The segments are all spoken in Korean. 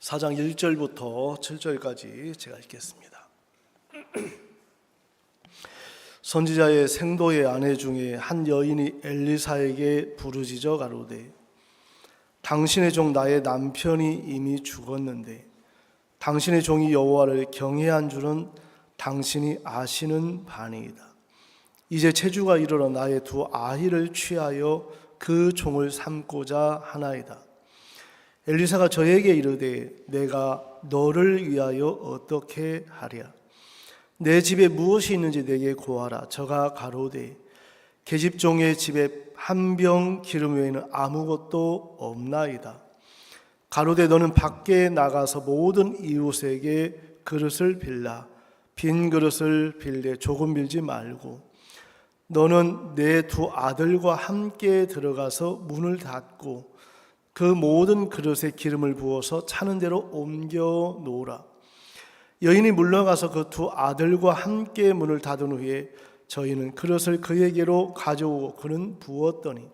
4장 1절부터 7절까지 제가 읽겠습니다. 선지자의 생도의 아내 중에 한 여인이 엘리사에게 부르짖어 가로되 당신의 종 나의 남편이 이미 죽었는데 당신의 종이 여호와를 경외한 줄은 당신이 아시는 바니이다. 이제 체주가 이르러 나의 두 아이를 취하여 그 종을 삼고자 하나이다. 엘리사가 저에게 이르되 내가 너를 위하여 어떻게 하랴? 내 집에 무엇이 있는지 내게 고하라. 저가 가로되 계집종의 집에 한 병 기름 외에는 아무것도 없나이다. 가로되 너는 밖에 나가서 모든 이웃에게 그릇을 빌라. 빈 그릇을 빌되 조금 빌지 말고 너는 내 두 아들과 함께 들어가서 문을 닫고 그 모든 그릇에 기름을 부어서 차는 대로 옮겨 놓으라. 여인이 물러가서 그 두 아들과 함께 문을 닫은 후에 저희는 그릇을 그에게로 가져오고 그는 부었더니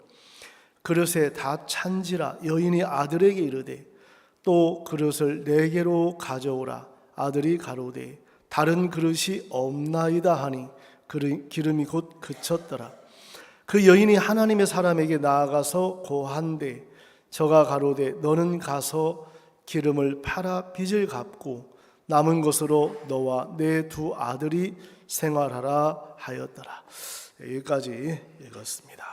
그릇에 다 찬지라. 여인이 아들에게 이르되 또 그릇을 내게로 가져오라. 아들이 가로되 다른 그릇이 없나이다 하니 기름이 곧 그쳤더라. 그 여인이 하나님의 사람에게 나아가서 고한데 저가 가로되 너는 가서 기름을 팔아 빚을 갚고 남은 것으로 너와 내 두 아들이 생활하라 하였더라. 여기까지 읽었습니다.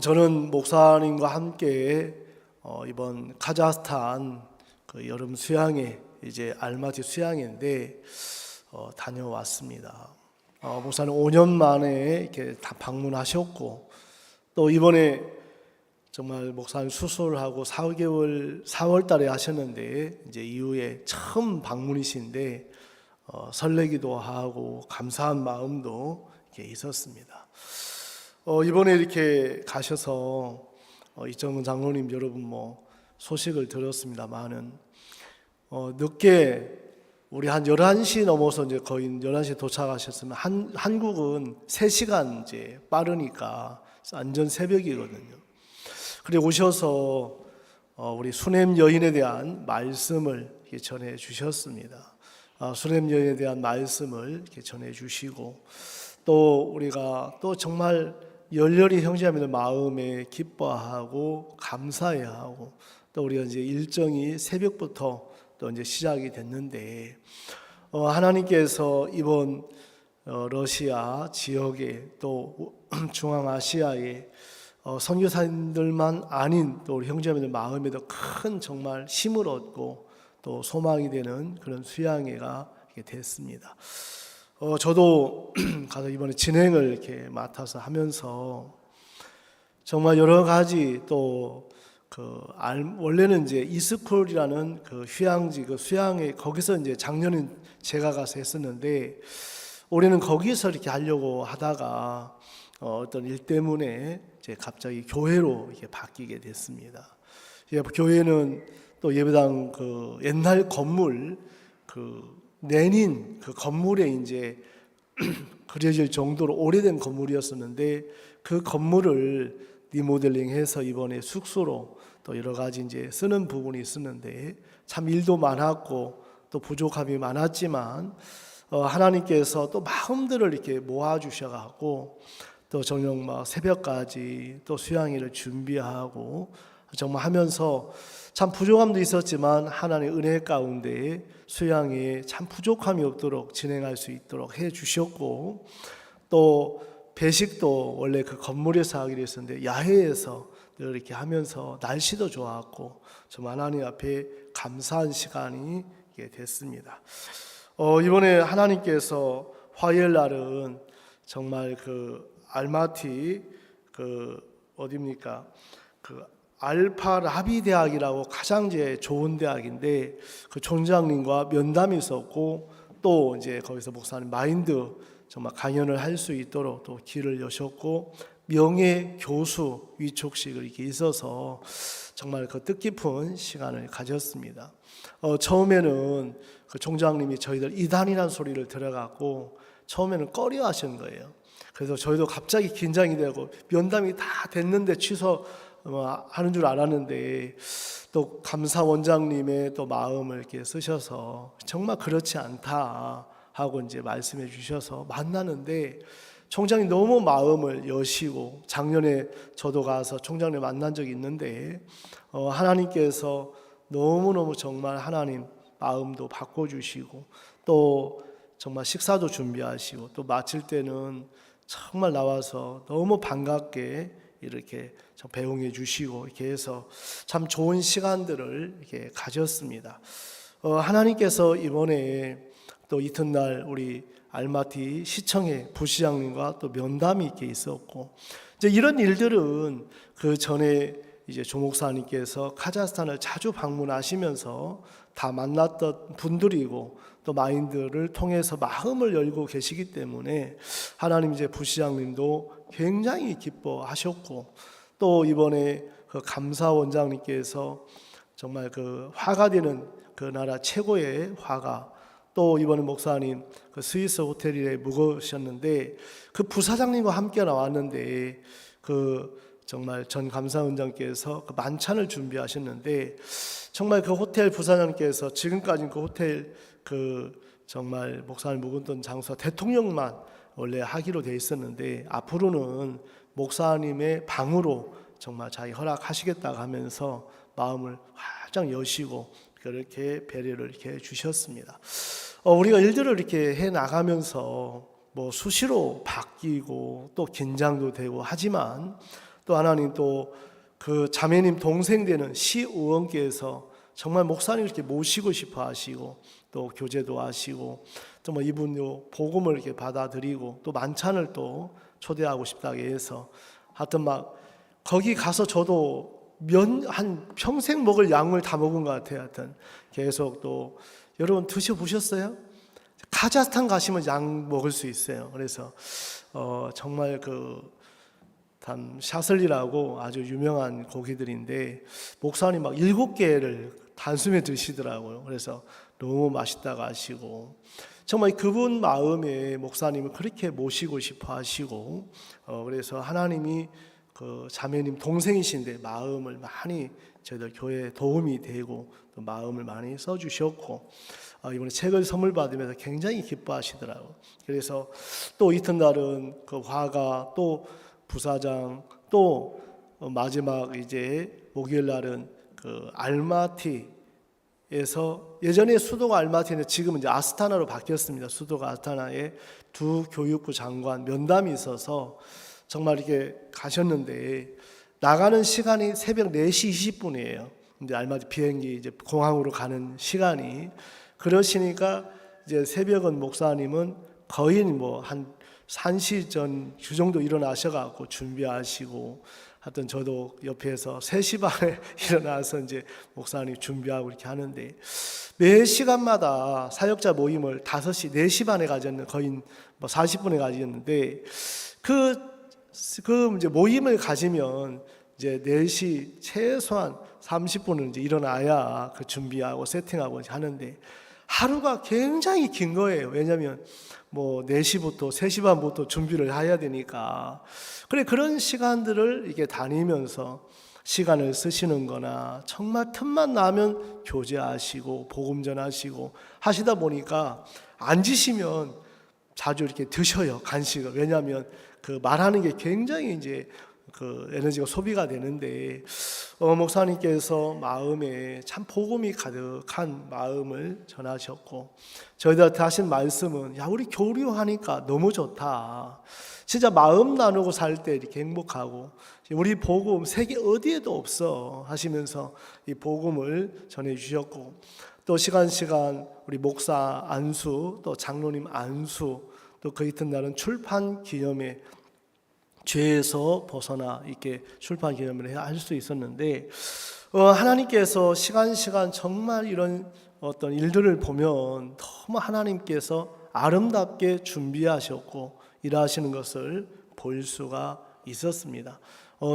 저는 목사님과 함께 이번 카자흐스탄 그 여름 수양회 이제 알마티 수양회인데 다녀왔습니다. 목사님 5년 만에 이렇게 다 방문하셨고 또 이번에 정말 목사님 수술하고 4월 달에 하셨는데 이제 이후에 처음 방문이신데 설레기도 하고 감사한 마음도 이렇게 있었습니다. 이번에 이렇게 가셔서 이정근 장로님 여러분 소식을 들었습니다만은 늦게 우리 한 11시 넘어서 이제 거의 11시에 도착하셨으면 한국은 3시간 이제 빠르니까 완전 새벽이거든요. 그래 오셔서 우리 수냄 여인에 대한 말씀을 이렇게 전해 주셨습니다. 수냄 여인에 대한 말씀을 이렇게 전해 주시고 또 우리가 또 정말 열렬히 형제자매들 마음에 기뻐하고 감사해하고 또 우리가 이제 일정이 새벽부터 또 이제 시작이 됐는데 하나님께서 이번 러시아 지역에 또 중앙아시아에 선교사님들만 아닌 또 우리 형제자매들 마음에도 큰 정말 힘을 얻고 또 소망이 되는 그런 수양회가 됐습니다. 저도 가서 이번에 진행을 이렇게 맡아서 하면서 정말 여러 가지 또 원래는 이제 이스쿨이라는 그 휴양지 그 수양회 거기서 이제 작년에 제가 가서 했었는데 올해는 거기서 이렇게 하려고 하다가 어떤 일 때문에 이제 갑자기 교회로 이렇게 바뀌게 됐습니다. 교회는 또 예배당 그 옛날 건물 그 내닌 그 건물에 이제 그려질 정도로 오래된 건물이었었는데 그 건물을 리모델링해서 이번에 숙소로 또 여러 가지 이제 쓰는 부분이 있었는데 참 일도 많았고 또 부족함이 많았지만 하나님께서 또 마음들을 이렇게 모아 주셔가지고 또 저녁 막 새벽까지 또 수양회를 준비하고 정말 하면서 참 부족함도 있었지만 하나님의 은혜 가운데 수양회에 참 부족함이 없도록 진행할 수 있도록 해 주셨고 또 배식도 원래 그 건물에서 하기로 했었는데 야외에서 이렇게 하면서 날씨도 좋았고 좀 하나님 앞에 감사한 시간이 됐습니다. 이번에 하나님께서 화요일 날은 정말 그 알마티 어디입니까? 그 알파라비 대학이라고 가장 좋은 대학인데 그 총장님과 면담이 있었고 또 이제 거기서 목사님 마인드 정말 강연을 할 수 있도록 또 길을 여셨고 명예 교수 위촉식을 이렇게 있어서 정말 그 뜻깊은 시간을 가졌습니다. 처음에는 그 총장님이 저희들 이단이라는 소리를 들어갖고 처음에는 꺼려하시는 거예요. 그래서 저희도 갑자기 긴장이 되고 면담이 다 됐는데 하는 줄 알았는데 또 감사원장님의 또 마음을 이렇게 쓰셔서 정말 그렇지 않다 하고 이제 말씀해 주셔서 만나는데 총장님 너무 마음을 여시고, 작년에 저도 가서 총장님 만난 적이 있는데 하나님께서 너무너무 정말 하나님 마음도 바꿔주시고 또 정말 식사도 준비하시고 또 마칠 때는 정말 나와서 너무 반갑게 이렇게 배웅해 주시고 이렇게 해서 참 좋은 시간들을 이렇게 가졌습니다. 하나님께서 이번에 또 이튿날 우리 알마티 시청의 부시장님과 또 면담이 이렇게 있었고, 이제 이런 일들은 그 전에 이제 조 목사님께서 카자흐스탄을 자주 방문하시면서 다 만났던 분들이고 또 마인드를 통해서 마음을 열고 계시기 때문에 하나님 이제 부시장님도 굉장히 기뻐하셨고, 또 이번에 그 감사원장님께서 정말 그 화가 되는 그 나라 최고의 화가, 또 이번에 목사님 그 스위스 호텔에 묵으셨는데 그 부사장님과 함께 나왔는데 그 정말 전 감사원장께서 그 만찬을 준비하셨는데 정말 그 호텔 부사장님께서 지금까지 그 호텔 그 정말 목사님 묵었던 장소 대통령만 원래 하기로 돼 있었는데 앞으로는 목사님의 방으로 정말 자기 허락하시겠다고 하면서 마음을 활짝 여시고 그렇게 배려를 이렇게 해 주셨습니다. 우리가 일들을 이렇게 해 나가면서 뭐 수시로 바뀌고 또 긴장도 되고 하지만 또 하나님 또 그 자매님 동생 되는 시의원께서 정말 목사님 이렇게 모시고 싶어 하시고 또 교제도 하시고 또 뭐 이분도 복음을 이렇게 받아들이고 또 만찬을 또 초대하고 싶다고 해서 하여튼 막 거기 가서 저도 한 평생 먹을 양을 다 먹은 것 같아요. 하여튼 계속 또 여러분 드셔보셨어요? 카자흐스탄 가시면 양 먹을 수 있어요. 그래서 정말 그 샤슬리라고 아주 유명한 고기들인데 목사님 막 7개를 단숨에 드시더라고요. 그래서 너무 맛있다고 하시고 정말 그분 마음에 목사님을 그렇게 모시고 싶어 하시고 그래서 하나님이 그 자매님 동생이신데 마음을 많이 저희들 교회에 도움이 되고 또 마음을 많이 써주셨고 이번에 책을 선물 받으면서 굉장히 기뻐하시더라고요. 그래서 또 이튿날은 그 화가 또 부사장 또 마지막 이제 목요일 날은 그 알마티에서 예전에 수도가 알마티인데 지금은 이제 아스타나로 바뀌었습니다. 수도가 아스타나에 두 교육부 장관 면담이 있어서 정말 이렇게 가셨는데 나가는 시간이 새벽 4시 20분이에요. 이제 알마티 비행기 이제 공항으로 가는 시간이 그러시니까 이제 새벽은 목사님은 거의 뭐 한 1시 전 그 정도 일어나셔갖고 준비하시고 하여튼 저도 옆에서 3시 반에 일어나서 이제 목사님 준비하고 이렇게 하는데 매 시간마다 사역자 모임을 5시, 4시 반에 가졌는 거의 뭐 40분에 가졌는데 그 이제 모임을 가지면 이제 4시 최소한 30분은 이제 일어나야 그 준비하고 세팅하고 하는데 하루가 굉장히 긴 거예요. 왜냐하면 뭐 4시부터 3시 반부터 준비를 해야 되니까. 그래 그런 시간들을 이렇게 다니면서 시간을 쓰시는 거나 정말 틈만 나면 교제하시고 복음 전하시고 하시다 보니까 앉으시면 자주 이렇게 드셔요, 간식을. 왜냐하면 그 말하는 게 굉장히 이제 그 에너지가 소비가 되는데 목사님께서 마음에 참 복음이 가득한 마음을 전하셨고 저희들한테 하신 말씀은 야 우리 교류하니까 너무 좋다. 진짜 마음 나누고 살 때 이렇게 행복하고 우리 복음 세계 어디에도 없어 하시면서 이 복음을 전해주셨고 또 시간 우리 목사 안수 또 장로님 안수 또 그 이튿날은 출판 기념회 죄에서 벗어나 이렇게 출판 기념을 할 수 있었는데 하나님께서 시간 정말 이런 어떤 일들을 보면 너무 하나님께서 아름답게 준비하셨고 일하시는 것을 볼 수가 있었습니다.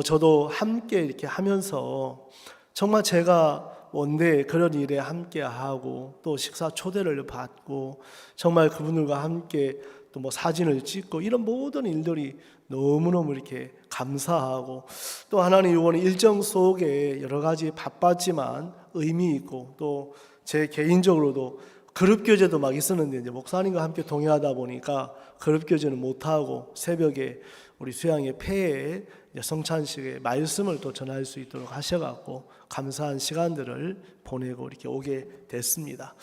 저도 함께 이렇게 하면서 정말 제가 원래 그런 일에 함께 하고 또 식사 초대를 받고 정말 그분들과 함께 또 뭐 사진을 찍고 이런 모든 일들이 너무너무 이렇게 감사하고, 또 하나님 이번에 일정 속에 여러 가지 바빴지만 의미 있고, 또 제 개인적으로도 그룹 교제도 막 있었는데 이제 목사님과 함께 동행하다 보니까 그룹 교제는 못 하고 새벽에 우리 수양의 폐에 성찬식에 말씀을 또 전할 수 있도록 하셔갖고 감사한 시간들을 보내고 이렇게 오게 됐습니다.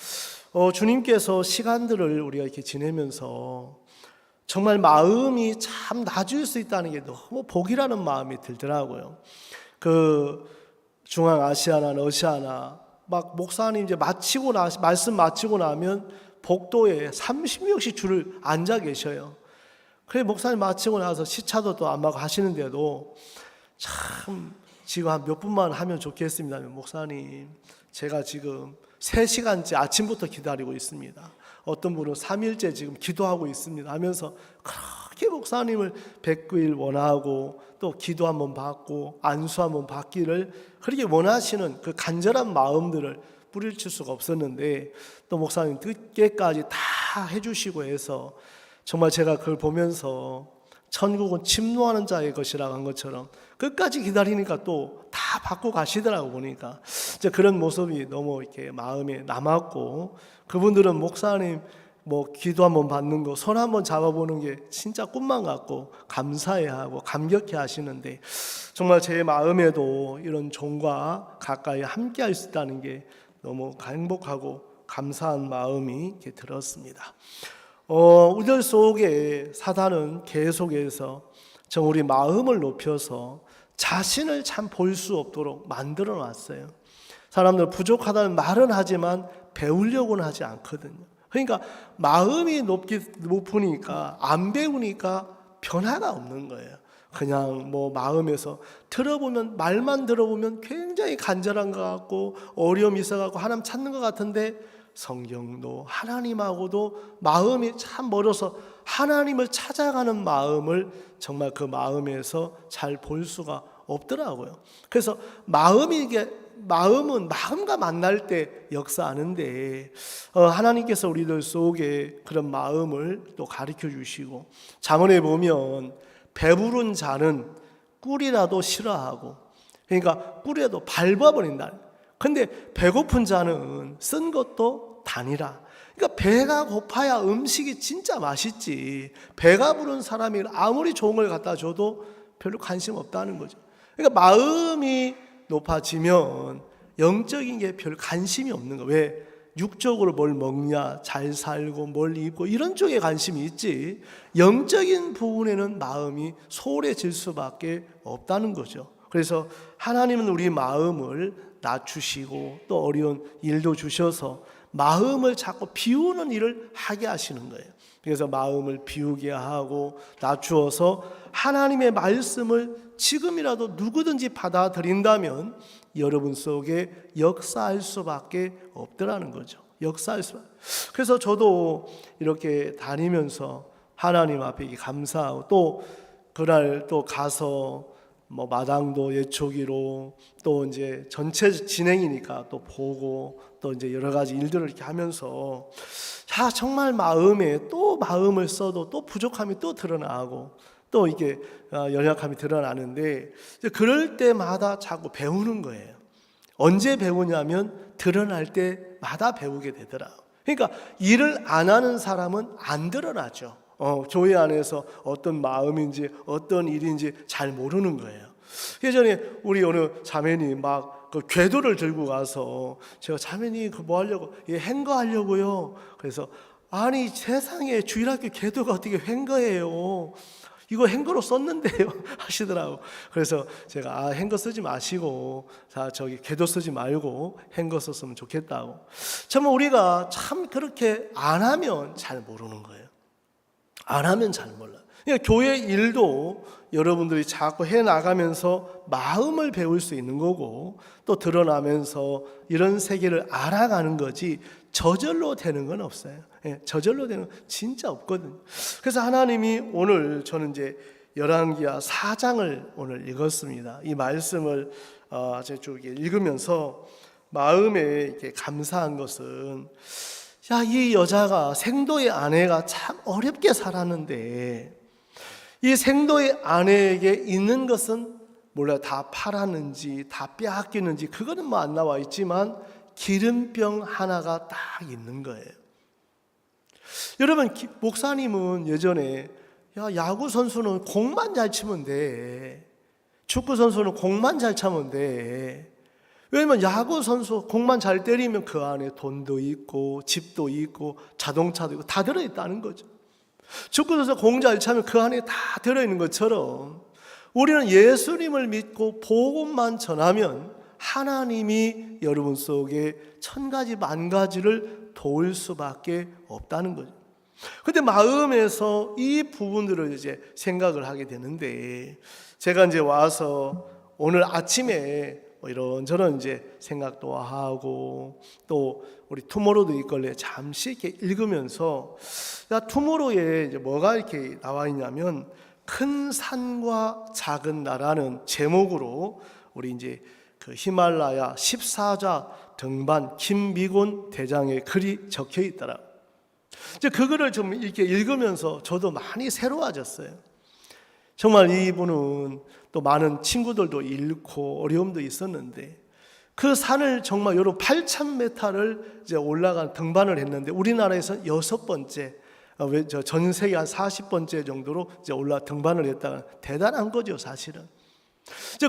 주님께서 시간들을 우리가 이렇게 지내면서 정말 마음이 참 나아질 수 있다는 게 너무 복이라는 마음이 들더라고요. 그 중앙아시아나 러시아나 막 목사님 이제 말씀 마치고 나면 복도에 30명씩 줄을 앉아 계셔요. 그래 목사님 마치고 나서 시차도 또 안 맞고 하시는데도 참 지금 한 몇 분만 하면 좋겠습니다. 목사님 제가 지금 3시간째 아침부터 기다리고 있습니다. 어떤 분은 3일째 지금 기도하고 있습니다 하면서 그렇게 목사님을 뵙길 원하고 또 기도 한번 받고 안수 한번 받기를 그렇게 원하시는 그 간절한 마음들을 뿌리칠 수가 없었는데 또 목사님 늦게까지 다 해주시고 해서 정말 제가 그걸 보면서 천국은 침노하는 자의 것이라고 한 것처럼 끝까지 기다리니까 또 다 받고 가시더라고 보니까 이제 그런 모습이 너무 이렇게 마음에 남았고, 그분들은 목사님 뭐 기도 한번 받는 거 손 한번 잡아보는 게 진짜 꿈만 같고 감사해하고 감격해 하시는데, 정말 제 마음에도 이런 종과 가까이 함께 할 수 있다는 게 너무 행복하고 감사한 마음이 이렇게 들었습니다. 우리들 속에 사단은 계속해서 우리 마음을 높여서 자신을 참 볼 수 없도록 만들어 놨어요. 사람들 부족하다는 말은 하지만 배우려고는 하지 않거든요. 그러니까 마음이 높으니까 안 배우니까 변화가 없는 거예요. 그냥 뭐 마음에서 들어보면 말만 들어보면 굉장히 간절한 것 같고 어려움이 있어갖고 하나님 찾는 것 같은데 성경도 하나님하고도 마음이 참 멀어서 하나님을 찾아가는 마음을 정말 그 마음에서 잘 볼 수가 없더라고요. 그래서 마음은 마음과 만날 때 역사하는데 하나님께서 우리들 속에 그런 마음을 또 가르쳐 주시고, 잠언에 보면 배부른 자는 꿀이라도 싫어하고, 그러니까 꿀이라도 밟아버린다. 근데 배고픈 자는 쓴 것도 단이라. 그러니까 배가 고파야 음식이 진짜 맛있지. 배가 부른 사람이 아무리 좋은 걸 갖다 줘도 별로 관심 없다는 거죠. 그러니까 마음이 높아지면 영적인 게 별 관심이 없는 거예요. 왜? 육적으로 뭘 먹냐, 잘 살고 뭘 입고 이런 쪽에 관심이 있지, 영적인 부분에는 마음이 소홀해질 수밖에 없다는 거죠. 그래서 하나님은 우리 마음을 낮추시고 또 어려운 일도 주셔서 마음을 자꾸 비우는 일을 하게 하시는 거예요. 그래서 마음을 비우게 하고 낮추어서 하나님의 말씀을 지금이라도 누구든지 받아들인다면 여러분 속에 역사할 수밖에 없더라는 거죠. 역사할 수밖에. 그래서 저도 이렇게 다니면서 하나님 앞에 감사하고, 또 그날 또 가서 뭐 마당도 예초기로 또 이제 전체 진행이니까 또 보고 또 이제 여러 가지 일들을 이렇게 하면서 정말 마음에 또 마음을 써도 또 부족함이 또 드러나고 또 이게 연약함이 드러나는데, 그럴 때마다 자꾸 배우는 거예요. 언제 배우냐면 드러날 때마다 배우게 되더라고요. 그러니까 일을 안 하는 사람은 안 드러나죠. 교회 안에서 어떤 마음인지 어떤 일인지 잘 모르는 거예요. 예전에 우리 어느 자매님 막 그 궤도를 들고 가서 제가 자매님 그 뭐 하려고? 행거하려고요. 그래서 아니 세상에 주일학교 궤도가 어떻게 행거예요? 이거 행거로 썼는데요 하시더라고. 그래서 제가 행거 쓰지 마시고 저기 궤도 쓰지 말고 행거 썼으면 좋겠다고. 정말 우리가 참 그렇게 안 하면 잘 모르는 거예요. 안 하면 잘 몰라요. 그러니까 교회 일도 여러분들이 자꾸 해나가면서 마음을 배울 수 있는 거고 또 드러나면서 이런 세계를 알아가는 거지 저절로 되는 건 없어요. 저절로 되는 건 진짜 없거든요. 그래서 하나님이 오늘 저는 이제 열왕기하 4장을 오늘 읽었습니다. 이 말씀을 쭉 읽으면서 마음에 이렇게 감사한 것은, 이 여자가 생도의 아내가 참 어렵게 살았는데 이 생도의 아내에게 있는 것은 몰라요. 다 팔았는지 다 빼앗기는지 그거는 뭐 안 나와 있지만 기름병 하나가 딱 있는 거예요. 여러분, 목사님은 예전에 야구 선수는 공만 잘 치면 돼. 축구 선수는 공만 잘 차면 돼. 왜냐면 야구 선수 공만 잘 때리면 그 안에 돈도 있고 집도 있고 자동차도 있고 다 들어있다는 거죠. 축구 선수 공 잘 차면 그 안에 다 들어있는 것처럼 우리는 예수님을 믿고 복음만 전하면 하나님이 여러분 속에 천 가지 만 가지를 도울 수밖에 없다는 거죠. 근데 마음에서 이 부분들을 이제 생각을 하게 되는데, 제가 이제 와서 오늘 아침에 이런저런 이제 생각도 하고 또 우리 투모로우 이걸레 잠시 이렇게 읽으면서, 투모로우에 이제 뭐가 이렇게 나와 있냐면 큰 산과 작은 나라는 제목으로 우리 이제 그 히말라야 14자 등반 김미곤 대장의 글이 적혀 있더라. 이제 그거를 좀 이렇게 읽으면서 저도 많이 새로워졌어요. 정말 이분은 또 많은 친구들도 잃고 어려움도 있었는데 그 산을 정말 여러분 8,000m를 이제 올라간 등반을 했는데 우리나라에서 6번째, 전 세계 한 40번째 정도로 이제 등반을 했다가 대단한 거죠, 사실은.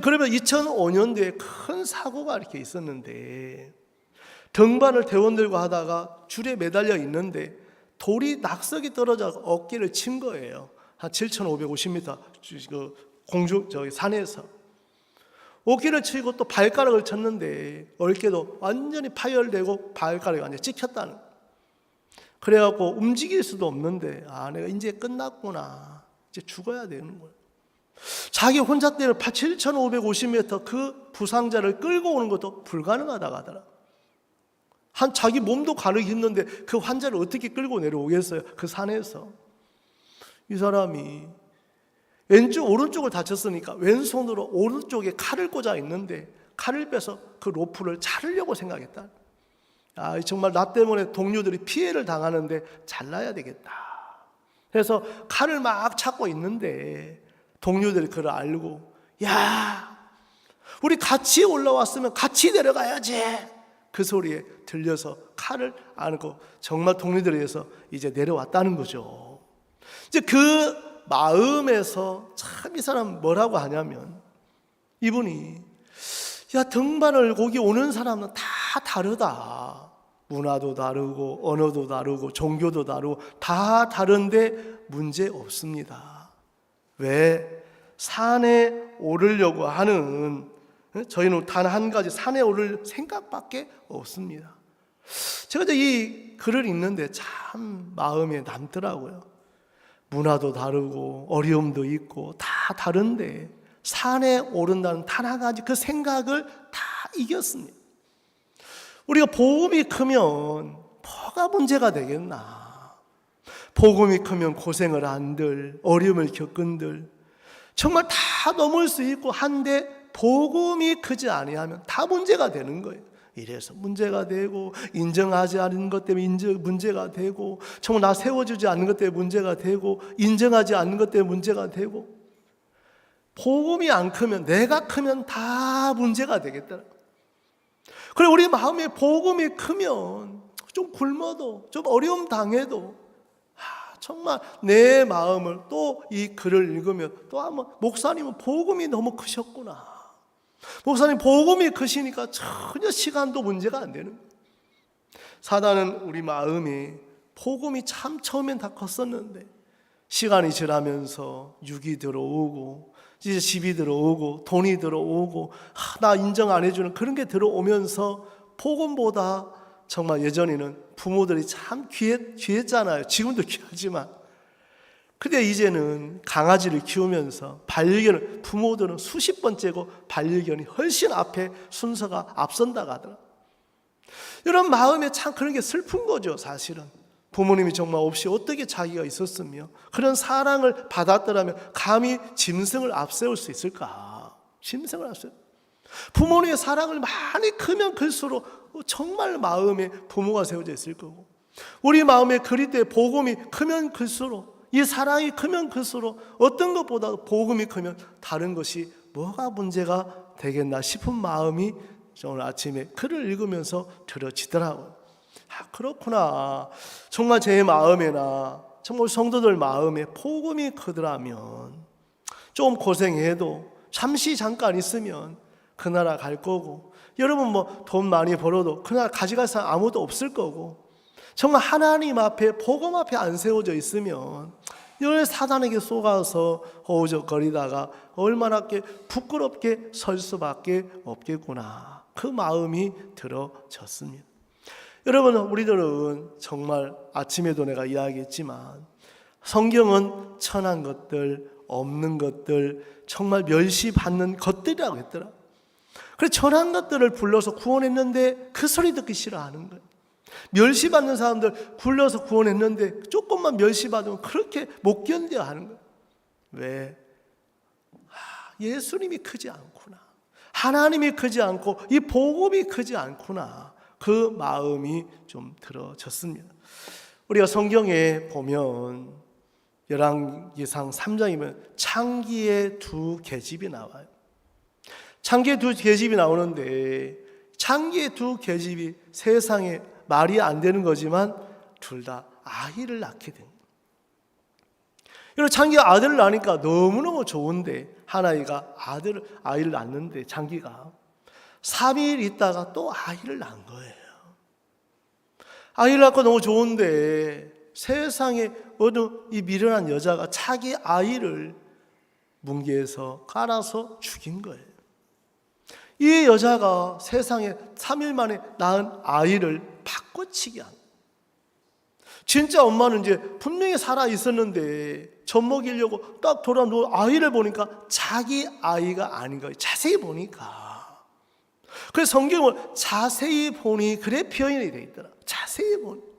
그러면 2005년도에 큰 사고가 이렇게 있었는데 등반을 대원들과 하다가 줄에 매달려 있는데 돌이 낙석이 떨어져 어깨를 친 거예요. 한 7,550m 그 산에서 어깨를 치고 또 발가락을 쳤는데 어깨도 완전히 파열되고 발가락이 완전히 찍혔다는 거예요. 그래갖고 움직일 수도 없는데 내가 이제 끝났구나, 이제 죽어야 되는 거예요. 자기 혼자 때는 7,550m 그 부상자를 끌고 오는 것도 불가능하다고 하더라. 자기 몸도 가르기 힘든데 그 환자를 어떻게 끌고 내려오겠어요? 그 산에서. 이 사람이 왼쪽 오른쪽을 다쳤으니까 왼손으로 오른쪽에 칼을 꽂아 있는데 칼을 빼서 그 로프를 자르려고 생각했다. 정말 나 때문에 동료들이 피해를 당하는데 잘라야 되겠다. 그래서 칼을 막 찾고 있는데 동료들이 그걸 알고, 우리 같이 올라왔으면 같이 내려가야지. 그 소리에 들려서 칼을 안고 정말 동료들에 의해서 이제 내려왔다는 거죠. 이제 그 마음에서 참 이 사람 뭐라고 하냐면, 이분이 등반을 거기 오는 사람은 다 다르다. 문화도 다르고 언어도 다르고 종교도 다르고 다 다른데 문제 없습니다. 왜? 산에 오르려고 하는, 저희는 단 한 가지 산에 오를 생각밖에 없습니다. 제가 이제 이 글을 읽는데 참 마음에 남더라고요. 문화도 다르고 어려움도 있고 다 다른데 산에 오른다는 단 한 가지 그 생각을 다 이겼습니다. 우리가 복음이 크면 뭐가 문제가 되겠나? 복음이 크면 고생을 한들 어려움을 겪은들 정말 다 넘을 수 있고 한데 복음이 크지 아니하면 다 문제가 되는 거예요. 이래서 문제가 되고 인정하지 않은 것 때문에 문제가 되고 정말 나 세워주지 않는 것 때문에 문제가 되고 인정하지 않는 것 때문에 문제가 되고, 복음이 안 크면 내가 크면 다 문제가 되겠다. 그래, 우리 마음에 복음이 크면 좀 굶어도 좀 어려움 당해도 정말 내 마음을 또 이 글을 읽으면 또 한번, 목사님은 복음이 너무 크셨구나. 목사님 복음이 크시니까 전혀 시간도 문제가 안 되는 거예요. 사단은 우리 마음이 복음이 참 처음엔 다 컸었는데 시간이 지나면서 육이 들어오고 이제 집이 들어오고 돈이 들어오고 나 인정 안 해주는 그런 게 들어오면서 복음보다 정말 예전에는 부모들이 참 귀했잖아요. 지금도 귀하지만. 근데 이제는 강아지를 키우면서 반려견을, 부모들은 수십 번째고 반려견이 훨씬 앞에 순서가 앞선다고 하더라고요. 이런 마음에 참 그런 게 슬픈 거죠, 사실은. 부모님이 정말 없이 어떻게 자기가 있었으며 그런 사랑을 받았더라면 감히 짐승을 앞세울 수 있을까? 짐승을 앞세울. 부모님의 사랑을 많이 크면 클수록 정말 마음에 부모가 세워져 있을 거고, 우리 마음에 그리 때 복음이 크면 클수록 이 사랑이 크면 클수록 어떤 것보다 복음이 크면 다른 것이 뭐가 문제가 되겠나 싶은 마음이 오늘 아침에 글을 읽으면서 들어지더라고요. 그렇구나. 정말 제 마음에나 정말 성도들 마음에 복음이 크더라면 좀 고생해도 잠시 잠깐 있으면 그 나라 갈 거고, 여러분 뭐 돈 많이 벌어도 그 나라 가져갈 사람 아무도 없을 거고, 정말 하나님 앞에 복음 앞에 안 세워져 있으면 늘 사단에게 속아서 허우적거리다가 얼마나 부끄럽게 설 수밖에 없겠구나, 그 마음이 들어졌습니다. 여러분, 우리들은 정말 아침에도 내가 이야기했지만 성경은 천한 것들, 없는 것들, 정말 멸시받는 것들이라고 했더라. 그래서 천한 것들을 불러서 구원했는데 그 소리 듣기 싫어하는 거예요. 멸시받는 사람들 불러서 구원했는데 조금만 멸시받으면 그렇게 못 견뎌 하는 거예요. 왜? 예수님이 크지 않구나, 하나님이 크지 않고 이 복음이 크지 않구나, 그 마음이 좀 들어졌습니다. 우리가 성경에 보면 열왕기상 3장이면 창기의 두 계집이 나와요. 창기의 두 계집이 나오는데 창기의 두 계집이 세상에 말이 안 되는 거지만 둘 다 아이를 낳게 됩니다. 그리고 창기가 아들을 낳으니까 너무너무 좋은데 하나이가 아이를 낳는데 창기가 3일 있다가 또 아이를 낳은 거예요. 아이를 낳고 너무 좋은데 세상에 어느 이 미련한 여자가 자기 아이를 뭉개서 깔아서 죽인 거예요. 이 여자가 세상에 3일 만에 낳은 아이를 바꿔치기 한 거예요. 진짜 엄마는 이제 분명히 살아 있었는데 젖 먹이려고 딱 돌아 누워 아이를 보니까 자기 아이가 아닌 거예요. 자세히 보니까. 그래서 성경을 자세히 보니 그래 표현이 되어 있더라. 자세히 보니.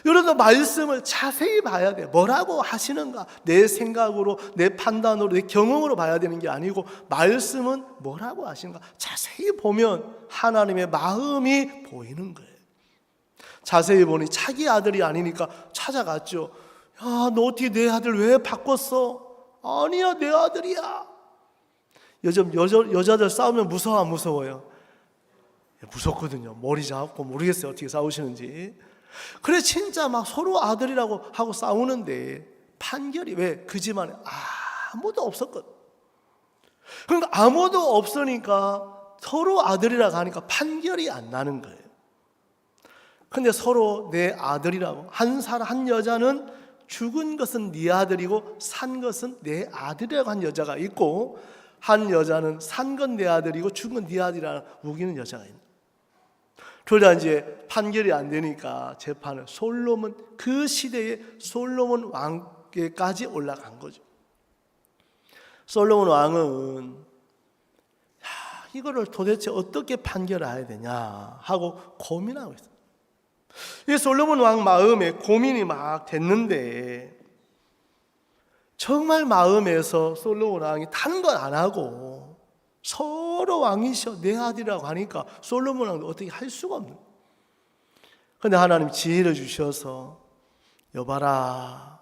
여러분도 말씀을 자세히 봐야 돼. 뭐라고 하시는가? 내 생각으로, 내 판단으로, 내 경험으로 봐야 되는 게 아니고 말씀은 뭐라고 하시는가? 자세히 보면 하나님의 마음이 보이는 거예요. 자세히 보니 자기 아들이 아니니까 찾아갔죠. 야, 너 어떻게 내 아들 왜 바꿨어? 아니야, 내 아들이야. 요즘 여자들 싸우면 무서워, 안 무서워요? 무섭거든요. 머리 잡고 모르겠어요, 어떻게 싸우시는지. 그래 진짜 막 서로 아들이라고 하고 싸우는데 판결이 왜? 그 집안에 아무도 없었거든. 그러니까 아무도 없으니까 서로 아들이라고 하니까 판결이 안 나는 거예요. 근데 서로 내 아들이라고, 한 여자는 죽은 것은 네 아들이고 산 것은 내 아들이라고 한 여자가 있고, 한 여자는 산 건 내 아들이고 죽은 건 네 아들이라고 우기는 여자가 있는. 그러다 이제 판결이 안 되니까 재판을 그 시대에 솔로몬 왕께까지 올라간 거죠. 솔로몬 왕은 이거를 도대체 어떻게 판결해야 되냐 하고 고민하고 있어요. 이 솔로몬 왕 마음에 고민이 막 됐는데 정말 마음에서 솔로몬 왕이 다른 건 안 하고 서로 왕이셔 내 아들이라고 하니까 솔로몬 왕도 어떻게 할 수가 없는 거예요. 그런데 하나님 지혜를 주셔서 여봐라,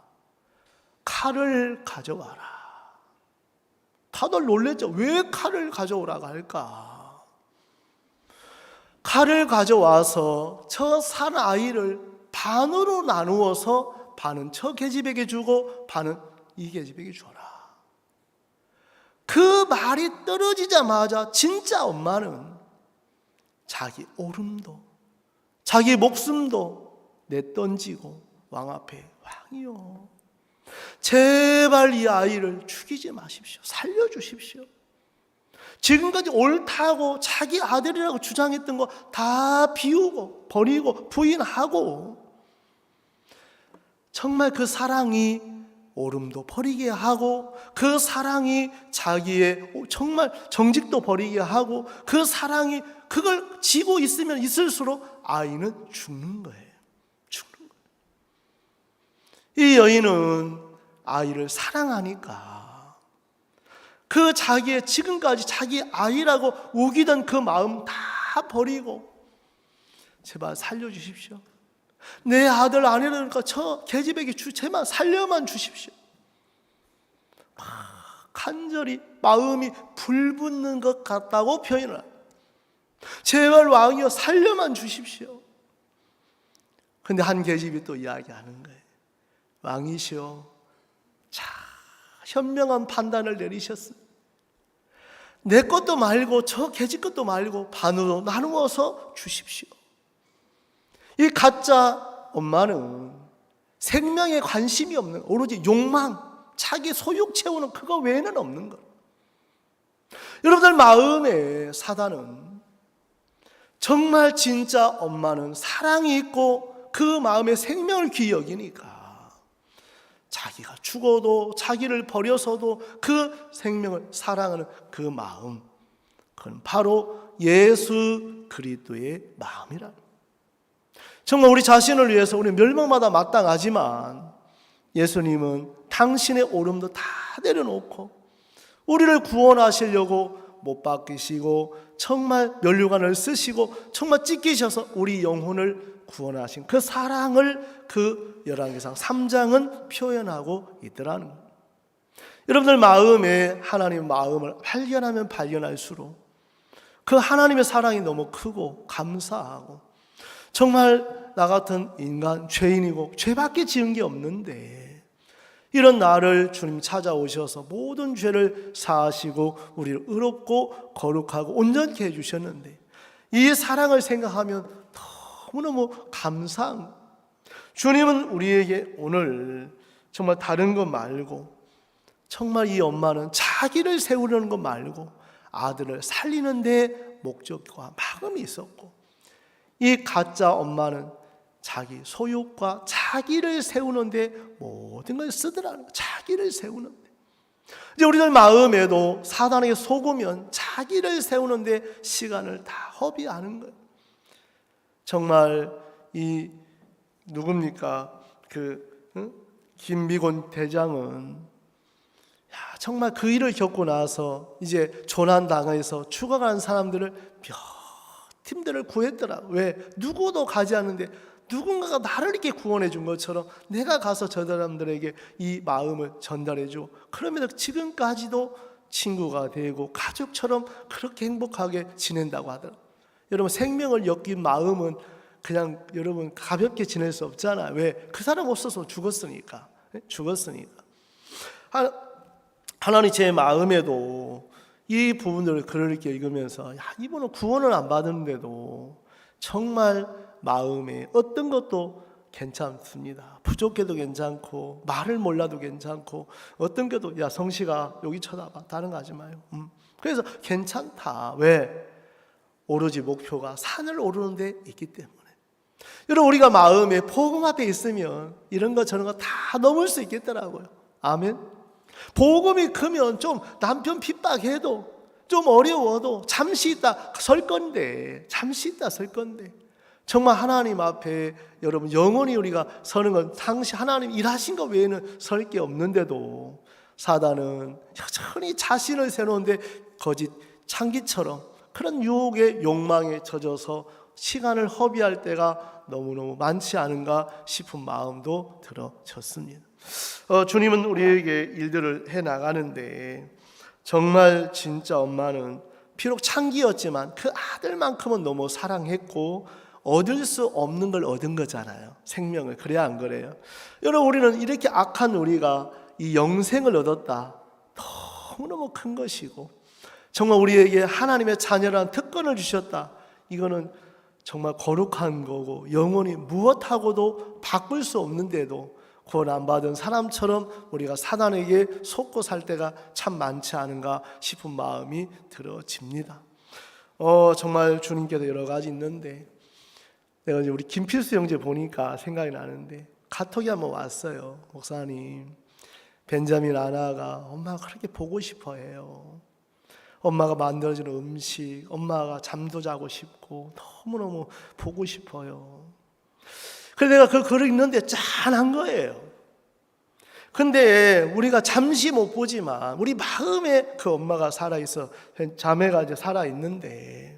칼을 가져와라. 다들 놀랬죠. 왜 칼을 가져오라고 할까? 칼을 가져와서 저 산 아이를 반으로 나누어서 반은 저 계집에게 주고 반은 이 계집에게 줘라. 그 말이 떨어지자마자 진짜 엄마는 자기 오름도 자기 목숨도 내던지고 왕 앞에, 왕이요, 제발 이 아이를 죽이지 마십시오. 살려주십시오. 지금까지 옳다고 자기 아들이라고 주장했던 거 다 비우고 버리고 부인하고 정말 그 사랑이 오름도 버리게 하고 그 사랑이 자기의 정말 정직도 버리게 하고 그 사랑이 그걸 지고 있으면 있을수록 아이는 죽는 거예요. 죽는 거예요. 이 여인은 아이를 사랑하니까 그 자기의 지금까지 자기 아이라고 우기던 그 마음 다 버리고 제발 살려주십시오. 내 아들 아니라니까 저 계집에게 제만 살려만 주십시오. 간절히 마음이 불붙는 것 같다고 표현을 해요. 제발 왕이여 살려만 주십시오. 근데 한 계집이 또 이야기하는 거예요. 왕이시여, 자, 현명한 판단을 내리셨습니다. 내 것도 말고 저 계집 것도 말고 반으로 나누어서 주십시오. 이 가짜 엄마는 생명에 관심이 없는, 오로지 욕망, 자기 소욕 채우는 그거 외에는 없는 거예요. 여러분들 마음에 사단은 정말 진짜 엄마는 사랑이 있고 그 마음에 생명을 귀히 여기니까 자기가 죽어도 자기를 버려서도 그 생명을 사랑하는 그 마음, 그건 바로 예수 그리스도의 마음이라. 정말 우리 자신을 위해서 우리 멸망마다 마땅하지만 예수님은 당신의 오름도 다 내려놓고 우리를 구원하시려고 못 박히시고 정말 면류관을 쓰시고 정말 찢기셔서 우리 영혼을 구원하신 그 사랑을 그 열왕기상 3장은 표현하고 있더라는 거예요. 여러분들 마음에 하나님의 마음을 발견하면 발견할수록 그 하나님의 사랑이 너무 크고 감사하고, 정말 나 같은 인간 죄인이고 죄밖에 지은 게 없는데 이런 나를 주님 찾아오셔서 모든 죄를 사하시고 우리를 의롭고 거룩하고 온전케 해주셨는데 이 사랑을 생각하면 너무너무 감사한, 주님은 우리에게 오늘 정말 다른 것 말고 정말 이 엄마는 자기를 세우려는 것 말고 아들을 살리는 데 목적과 마음이 있었고, 이 가짜 엄마는 자기 소욕과 자기를 세우는데 모든 걸 쓰더라는 거예요. 자기를 세우는데. 이제 우리들 마음에도 사단에게 속으면 자기를 세우는데 시간을 다 허비하는 거예요. 정말 이 누굽니까? 김비곤 대장은 정말 그 일을 겪고 나서 이제 조난당해서 죽어가는 사람들을 몇 팀들을 구했더라. 왜? 누구도 가지 않는데 누군가가 나를 이렇게 구원해 준 것처럼 내가 가서 저 사람들에게 이 마음을 전달해 줘. 그러면 지금까지도 친구가 되고 가족처럼 그렇게 행복하게 지낸다고 하더라. 여러분, 생명을 엮인 마음은 그냥 여러분 가볍게 지낼 수 없잖아요. 왜? 그 사람 없어서 죽었으니까. 죽었으니까. 하나님 제 마음에도 이 부분들을 글을 이렇게 읽으면서 이분은 구원을 안 받았는데도 정말 마음에 어떤 것도 괜찮습니다. 부족해도 괜찮고 말을 몰라도 괜찮고 어떤 것도 성시가 여기 쳐다봐, 다른 거 하지 마요. 그래서 괜찮다. 왜? 오로지 목표가 산을 오르는 데 있기 때문에. 여러분, 우리가 마음에 복음 앞에 있으면 이런 거 저런 거 다 넘을 수 있겠더라고요. 아멘. 복음이 크면 좀 남편 핍박해도 좀 어려워도 잠시 있다 설 건데, 잠시 있다 설 건데, 정말 하나님 앞에 여러분 영원히 우리가 서는 건 당시 하나님 일하신 것 외에는 설 게 없는데도 사단은 여전히 자신을 세우는데 거짓 창기처럼 그런 유혹의 욕망에 젖어서 시간을 허비할 때가 너무너무 많지 않은가 싶은 마음도 들어졌습니다. 주님은 우리에게 일들을 해나가는데 정말 진짜 엄마는 비록 창기였지만 그 아들만큼은 너무 사랑했고 얻을 수 없는 걸 얻은 거잖아요. 생명을. 그래야 안 그래요? 여러분, 우리는 이렇게 악한 우리가 이 영생을 얻었다. 너무너무 큰 것이고 정말 우리에게 하나님의 자녀라는 특권을 주셨다. 이거는 정말 거룩한 거고 영원히 무엇하고도 바꿀 수 없는데도 구원 안 받은 사람처럼 우리가 사단에게 속고 살 때가 참 많지 않은가 싶은 마음이 들어집니다. 정말 주님께서 여러 가지 있는데 내가 이제 우리 김필수 형제 보니까 생각이 나는데 카톡이 한번 왔어요. 목사님, 벤자민 아나가 엄마가 그렇게 보고 싶어 해요. 엄마가 만들어주는 음식, 엄마가 잠도 자고 싶고 너무너무 보고 싶어요. 그래서 내가 그 글을 읽는데 짠한 거예요. 근데 우리가 잠시 못 보지만 우리 마음에 그 엄마가 살아있어, 자매가 이제 살아있는데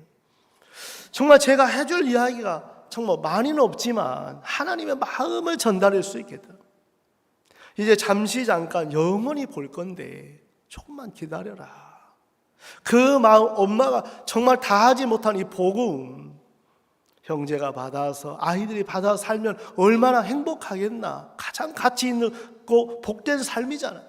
정말 제가 해줄 이야기가 정말 많이는 없지만 하나님의 마음을 전달할 수 있겠다. 이제 잠깐 영원히 볼 건데 조금만 기다려라. 그 마음, 엄마가 정말 다 하지 못한 이 복음 형제가 받아서, 아이들이 받아서 살면 얼마나 행복하겠나. 가장 가치 있고 복된 삶이잖아요.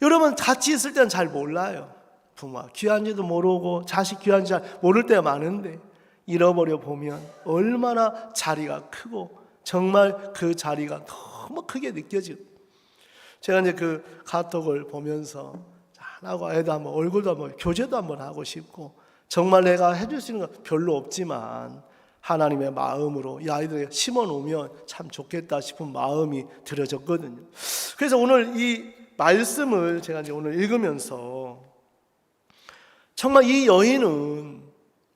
여러분, 같이 있을 때는 잘 몰라요. 부모가 귀한지도 모르고 자식 귀한지 잘 모를 때가 많은데, 잃어버려 보면 얼마나 자리가 크고 정말 그 자리가 너무 크게 느껴지고. 제가 이제 그 카톡을 보면서 하고 애도 한번 얼굴도 한번 교제도 한번 하고 싶고, 정말 내가 해줄 수 있는 건 별로 없지만 하나님의 마음으로 이 아이들에게 심어 놓으면 참 좋겠다 싶은 마음이 들어졌거든요. 그래서 오늘 이 말씀을 제가 이제 오늘 읽으면서 정말 이 여인은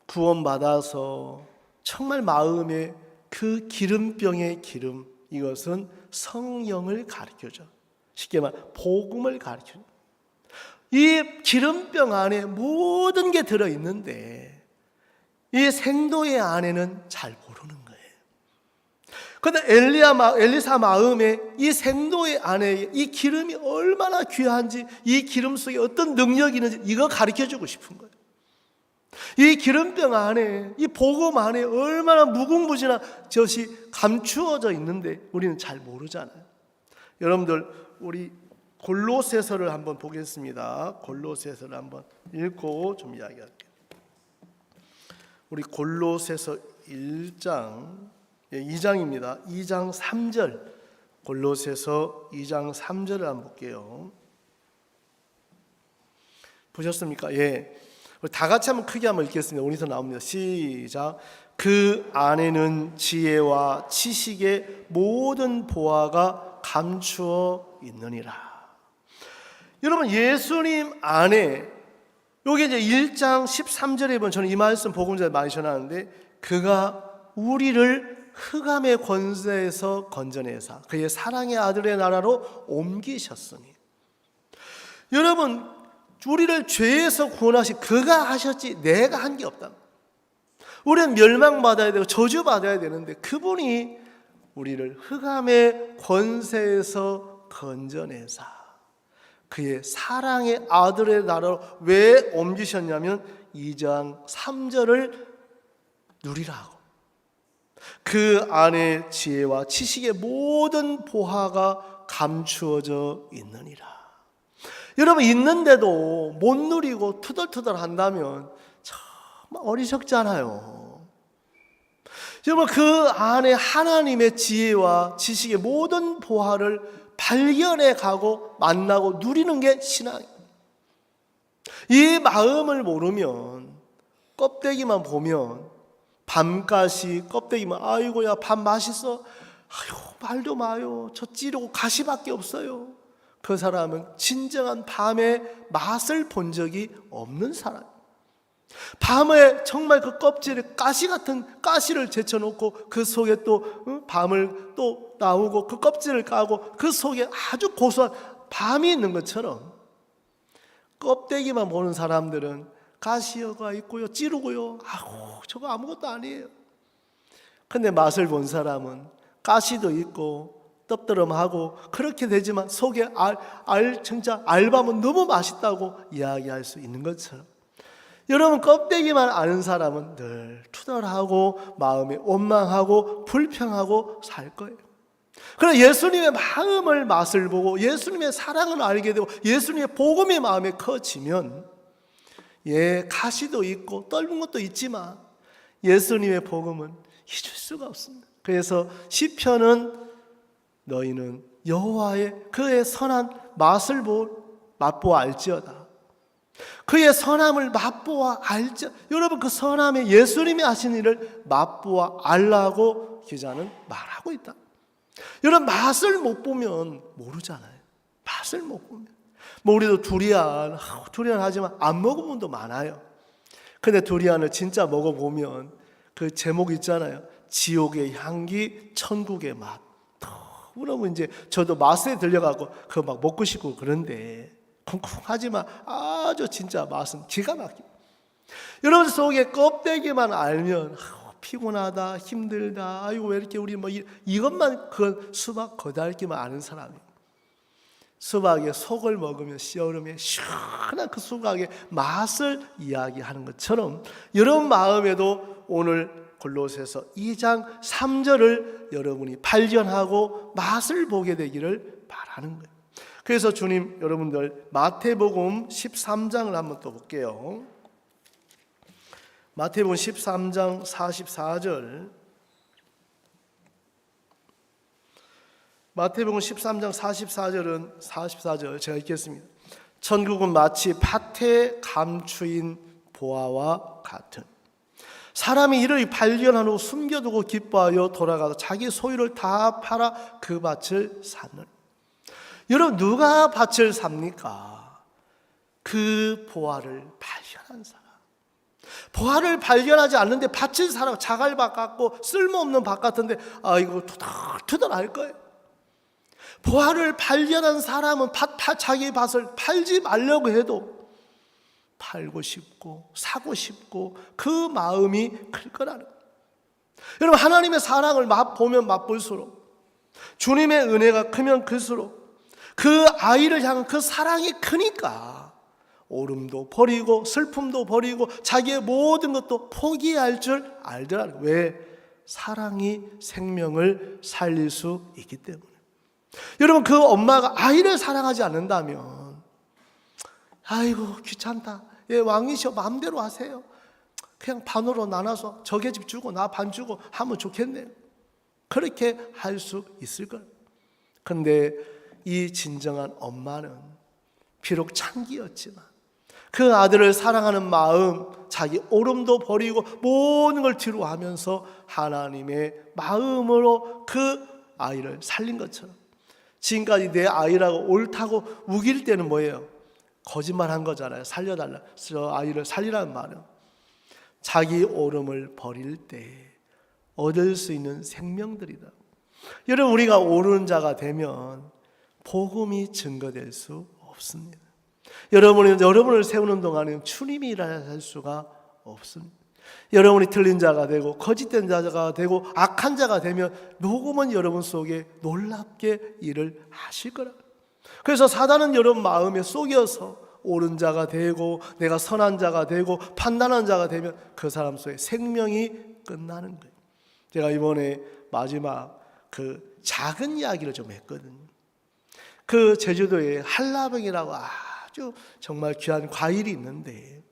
구원받아서 정말 마음에 그 기름병의 기름, 이것은 성령을 가르쳐줘. 쉽게 말해 복음을 가르쳐줘. 이 기름병 안에 모든 게 들어있는데 이 생도의 안에는 잘 모르는 거예요. 그런데 엘리사 마음에 이 생도의 안에 이 기름이 얼마나 귀한지, 이 기름 속에 어떤 능력이 있는지 이거 가르쳐주고 싶은 거예요. 이 기름병 안에, 이 복음 안에 얼마나 무궁무진한 것이 감추어져 있는데 우리는 잘 모르잖아요. 여러분들, 우리 골로새서를 한번 보겠습니다. 골로새서를 한번 읽고 좀 이야기할게요. 우리 골로새서 1장 2장입니다. 2장 3절. 골로새서 2장 3절을 한번 볼게요. 보셨습니까? 예. 다 같이 한번 크게 한번 읽겠습니다. 오늘서 나옵니다. 시작. 그 안에는 지혜와 지식의 모든 보화가 감추어 있느니라. 여러분, 예수님 안에, 여기 이제 1장 13절에 보면, 저는 이 말씀 복음 전에 많이 전하는데, 그가 우리를 흑암의 권세에서 건져내사 그의 사랑의 아들의 나라로 옮기셨으니. 여러분, 우리를 죄에서 구원하신 그가 하셨지 내가 한 게 없다. 우리는 멸망받아야 되고 저주받아야 되는데 그분이 우리를 흑암의 권세에서 건져내사 그의 사랑의 아들의 나라로 왜 옮기셨냐면 2장 3절을 누리라고. 그 안에 지혜와 지식의 모든 보화가 감추어져 있느니라. 여러분, 있는데도 못 누리고 투덜투덜 한다면 정말 어리석잖아요. 여러분, 그 안에 하나님의 지혜와 지식의 모든 보화를 발견해 가고 만나고 누리는 게 신앙이에요. 이 마음을 모르면, 껍데기만 보면, 밤가시 껍데기만, 아이고야 밤 맛있어, 아유 말도 마요, 저 찌르고 가시밖에 없어요. 그 사람은 진정한 밤의 맛을 본 적이 없는 사람. 밤에 정말 그 껍질에 가시 같은 가시를 제쳐놓고 그 속에 또 밤을 또 나오고 그 껍질을 까고 그 속에 아주 고소한 밤이 있는 것처럼 껍데기만 보는 사람들은 가시가 있고요, 찌르고요, 아우 저거 아무것도 아니에요. 근데 맛을 본 사람은 가시도 있고 떡더럼하고 그렇게 되지만 속에 진짜 알밤은 너무 맛있다고 이야기할 수 있는 것처럼, 여러분, 껍데기만 아는 사람은 늘 투덜하고 마음이 원망하고 불평하고 살 거예요. 그러나 예수님의 마음을 맛을 보고 예수님의 사랑을 알게 되고 예수님의 복음이 마음에 커지면, 가시도 있고 떫은 것도 있지만 예수님의 복음은 잊을 수가 없습니다. 그래서 시편은 너희는 여호와의 그의 선한 맛을 맛보아 알지어다. 그의 선함을 맛보아 알지. 여러분, 그 선함에 예수님이 하신 일을 맛보아 알라고 기자는 말하고 있다. 여러분, 맛을 못 보면 모르잖아요. 맛을 못 보면. 우리도 두리안 하지만 안 먹은 분도 많아요. 근데 두리안을 진짜 먹어보면 그 제목 있잖아요. 지옥의 향기, 천국의 맛. 그러면 이제 저도 맛에 들려가고 그거 막 먹고 싶고 그런데 쿵쿵하지만 아주 진짜 맛은 기가 막힙니다. 여러분, 속에 껍데기만 알면 피곤하다, 힘들다, 아이고 왜 이렇게 우리 뭐 이것만 그 수박 거달기만 아는 사람이에요. 수박의 속을 먹으면 씨어름에 시원한 그 수박의 맛을 이야기하는 것처럼 여러분 마음에도 오늘 골로새서 2장 3절을 여러분이 발견하고 맛을 보게 되기를 바라는 거예요. 그래서 주님, 여러분들 마태복음 13장을 한번 또 볼게요. 마태복음 13장 44절. 마태복음 13장 44절 제가 읽겠습니다. 천국은 마치 밭에 감추인 보화와 같은, 사람이 이를 발견한 후 숨겨두고 기뻐하여 돌아가서 자기 소유를 다 팔아 그 밭을 사는. 여러분, 누가 밭을 삽니까? 그 보화를 발견한 사람. 보화를 발견하지 않는데 밭을 사라고, 자갈밭 같고 쓸모없는 밭 같은데 이거 투덜투덜 할 거예요. 보화를 발견한 사람은 자기 밭을 팔지 말려고 해도 팔고 싶고 사고 싶고 그 마음이 클 거라는 거예요. 여러분, 하나님의 사랑을 맛보면 맛볼수록, 주님의 은혜가 크면 클수록 그 아이를 향한 그 사랑이 크니까 오름도 버리고 슬픔도 버리고 자기의 모든 것도 포기할 줄 알더라는 거예요. 왜? 사랑이 생명을 살릴 수 있기 때문에. 여러분, 그 엄마가 아이를 사랑하지 않는다면 아이고 귀찮다, 예, 왕이셔, 마음대로 하세요, 그냥 반으로 나눠서 저게 집 주고 나 반 주고 하면 좋겠네요, 그렇게 할 수 있을 거예요. 그런데 이 진정한 엄마는 비록 창기였지만 그 아들을 사랑하는 마음, 자기 오름도 버리고 모든 걸 뒤로 하면서 하나님의 마음으로 그 아이를 살린 것처럼, 지금까지 내 아이라고 옳다고 우길 때는 뭐예요? 거짓말한 거잖아요. 살려달라, 저 아이를 살리라는 말은 자기 오름을 버릴 때 얻을 수 있는 생명들이다. 여러분, 우리가 오르는 자가 되면 복음이 증거될 수 없습니다. 여러분을 세우는 동안은 주님이 일할 수가 없습니다. 여러분이 틀린 자가 되고 거짓된 자가 되고 악한 자가 되면 복음은 여러분 속에 놀랍게 일을 하실 거라. 그래서 사단은 여러분 마음에 속여서 옳은 자가 되고 내가 선한 자가 되고 판단한 자가 되면 그 사람 속에 생명이 끝나는 거예요. 제가 이번에 마지막 그 작은 이야기를 좀 했거든요. 그 제주도에 한라봉이라고 아주 정말 귀한 과일이 있는데,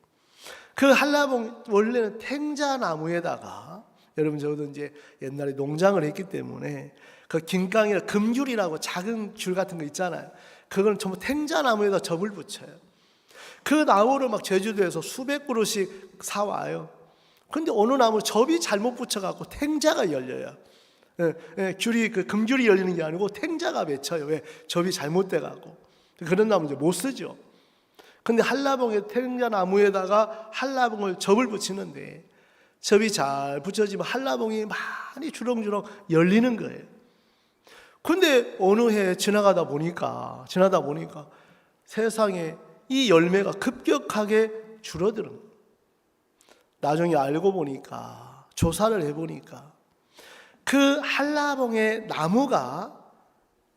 그 한라봉 원래는 탱자나무에다가, 여러분 저도 이제 옛날에 농장을 했기 때문에 그 긴깡이나 금귤이라고 작은 귤 같은 거 있잖아요. 그걸 전부 탱자나무에다 접을 붙여요. 그 나무를 막 제주도에서 수백 그루씩 사와요. 근데 어느 나무 접이 잘못 붙여갖고 탱자가 열려요. 귤이, 그 금귤이 열리는 게 아니고 탱자가 맺혀요. 왜? 접이 잘못돼갖고. 그런 나무 이제 못 쓰죠. 근데 한라봉에 탱자나무에다가 한라봉을 접을 붙이는데 접이 잘 붙여지면 한라봉이 많이 주렁주렁 열리는 거예요. 근데 어느 해 지나다 보니까 세상에 이 열매가 급격하게 줄어드는 거예요. 나중에 알고 보니까, 조사를 해보니까 그 한라봉의 나무가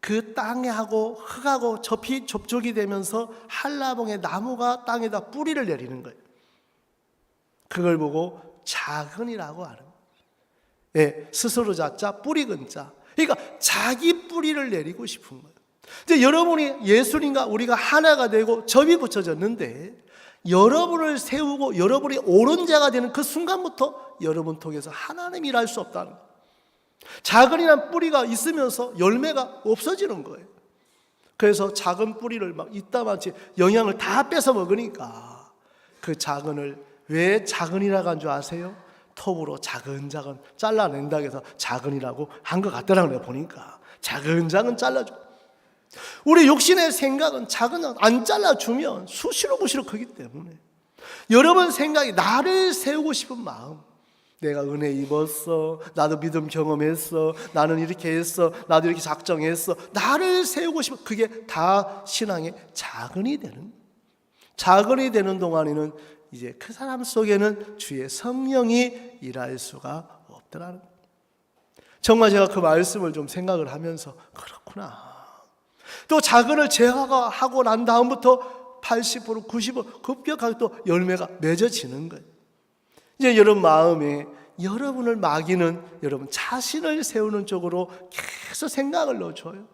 그 땅하고 흙하고 접촉이 되면서 한라봉의 나무가 땅에다 뿌리를 내리는 거예요. 그걸 보고 작은이라고 하는 거예요. 예, 스스로 자자 뿌리 근자. 그러니까 자기 뿌리를 내리고 싶은 거예요. 이제 여러분이 예수님과 우리가 하나가 되고 접이 붙여졌는데, 여러분을 세우고 여러분이 옳은 자가 되는 그 순간부터 여러분 통해서 하나님이 일할 수 없다는 거예요. 작은이란 뿌리가 있으면서 열매가 없어지는 거예요. 그래서 작은 뿌리를 막 이따만치 영양을 다 뺏어 먹으니까 그 작은을, 왜 작은이라고 한 줄 아세요? 톱으로 작은 잘라낸다고 해서 작은이라고 한 것 같더라고요. 보니까 작은 잘라줘. 우리 육신의 생각은 작은 안 잘라주면 수시로 부시로 크기 때문에, 여러분 생각이 나를 세우고 싶은 마음, 내가 은혜 입었어, 나도 믿음 경험했어, 나는 이렇게 했어, 나도 이렇게 작정했어, 나를 세우고 싶어, 그게 다 신앙의 작은이 되는 동안에는 이제 그 사람 속에는 주의 성령이 일할 수가 있더라는 거예요. 정말 제가 그 말씀을 좀 생각을 하면서 그렇구나. 또 자근을 제거하고 난 다음부터 80%, 90% 급격하게 또 열매가 맺어지는 거예요. 이제 여러분 마음에 여러분을 막이는 여러분 자신을 세우는 쪽으로 계속 생각을 넣어줘요.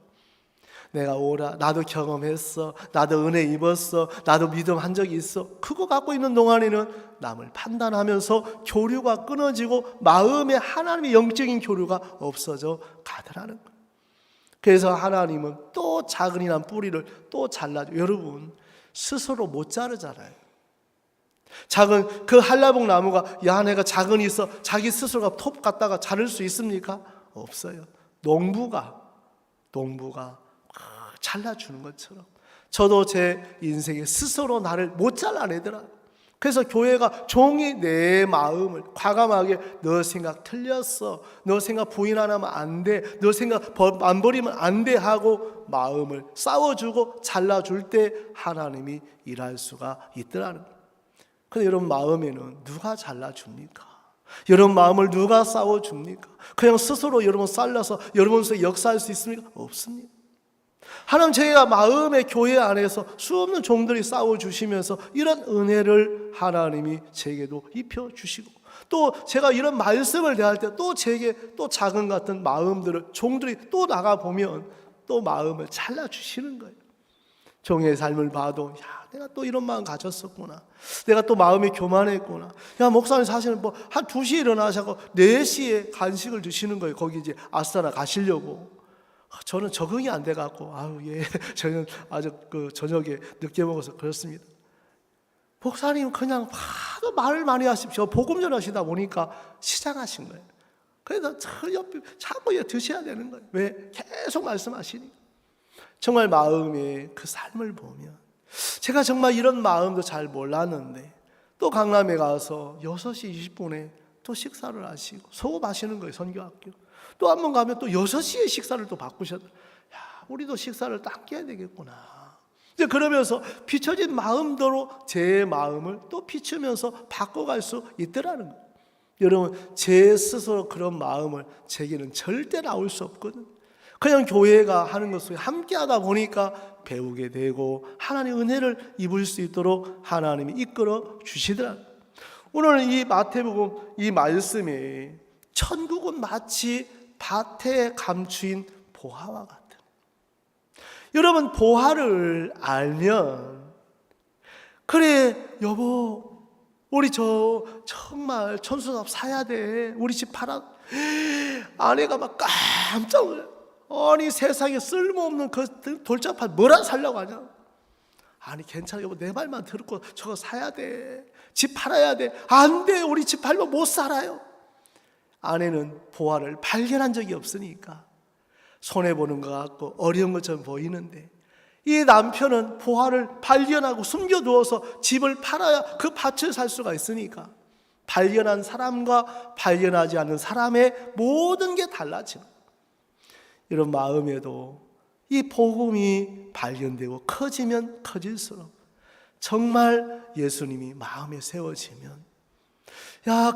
내가 오라, 나도 경험했어, 나도 은혜 입었어, 나도 믿음 한 적이 있어. 그거 갖고 있는 동안에는 남을 판단하면서 교류가 끊어지고 마음에 하나님의 영적인 교류가 없어져 가더라는 거예요. 그래서 하나님은 또 작은이란 뿌리를 또 잘라줘. 여러분 스스로 못 자르잖아요. 작은 그 한라봉 나무가 야 내가 작은이 있어 자기 스스로가 톱 갖다가 자를 수 있습니까? 없어요. 농부가 잘라주는 것처럼 저도 제 인생에 스스로 나를 못 잘라내더라고요. 그래서 교회가 종이 내 마음을 과감하게 너 생각 틀렸어, 너 생각 부인 안 하면 안 돼, 너 생각 안 버리면 안 돼 하고 마음을 싸워주고 잘라줄 때 하나님이 일할 수가 있더라는 거예요. 근데 여러분 마음에는 누가 잘라줍니까? 여러분 마음을 누가 싸워줍니까? 그냥 스스로 여러분 잘라서 여러분에서 역사할 수 있습니까? 없습니다. 하나님 저희가 마음의 교회 안에서 수없는 종들이 싸워주시면서 이런 은혜를 하나님이 제게도 입혀주시고 또 제가 이런 말씀을 대할 때 또 제게 또 작은 같은 마음들을 종들이 또 나가보면 또 마음을 잘라주시는 거예요. 종의 삶을 봐도 야 내가 또 이런 마음 가졌었구나, 내가 또 마음이 교만했구나. 야 목사님 사실은 뭐 한 2시에 일어나셔서 4시에 간식을 드시는 거예요. 거기 이제 아스타나 가시려고. 저는 적응이 안 돼갖고 저는 아주 그 저녁에 늦게 먹어서 그렇습니다. 목사님 그냥 하도 말을 많이 하십시오. 복음 전하시다 보니까 시장하신 거예요. 그래서 자꾸 드셔야 되는 거예요. 왜? 계속 말씀하시니까. 정말 마음의 그 삶을 보면 제가 정말 이런 마음도 잘 몰랐는데 또 강남에 가서 6시 20분에 또 식사를 하시고 소급하시는 거예요. 선교학교. 또 한 번 가면 또 6시에 식사를 또 바꾸셨다. 야, 우리도 식사를 딱 깨야 되겠구나. 이제 그러면서 비춰진 마음대로 제 마음을 또 비추면서 바꿔갈 수 있더라는 거예요. 여러분 제 스스로 그런 마음을 제게는 절대 나올 수 없거든요. 그냥 교회가 하는 것을 함께 하다 보니까 배우게 되고 하나님의 은혜를 입을 수 있도록 하나님이 이끌어 주시더라고요. 오늘 이 마태복음 이 말씀에 천국은 마치 밭에 감추인 보화와 같은. 여러분 보화를 알면 그래 여보 우리 정말 천수삽 사야 돼. 우리 집 팔아. 아내가 막 깜짝 놀래. 아니 세상에 쓸모없는 그 돌짝팔 뭐라 살려고 하냐. 아니 괜찮아 여보 내 말만 듣고 저거 사야 돼. 집 팔아야 돼. 안 돼 우리 집 팔면 못 살아요. 아내는 보화를 발견한 적이 없으니까 손해보는 것 같고 어려운 것처럼 보이는데 이 남편은 보화를 발견하고 숨겨두어서 집을 팔아야 그 밭을 살 수가 있으니까 발견한 사람과 발견하지 않는 사람의 모든 게 달라지는 거예요. 이런 마음에도 이 복음이 발견되고 커지면 커질수록 정말 예수님이 마음에 세워지면 야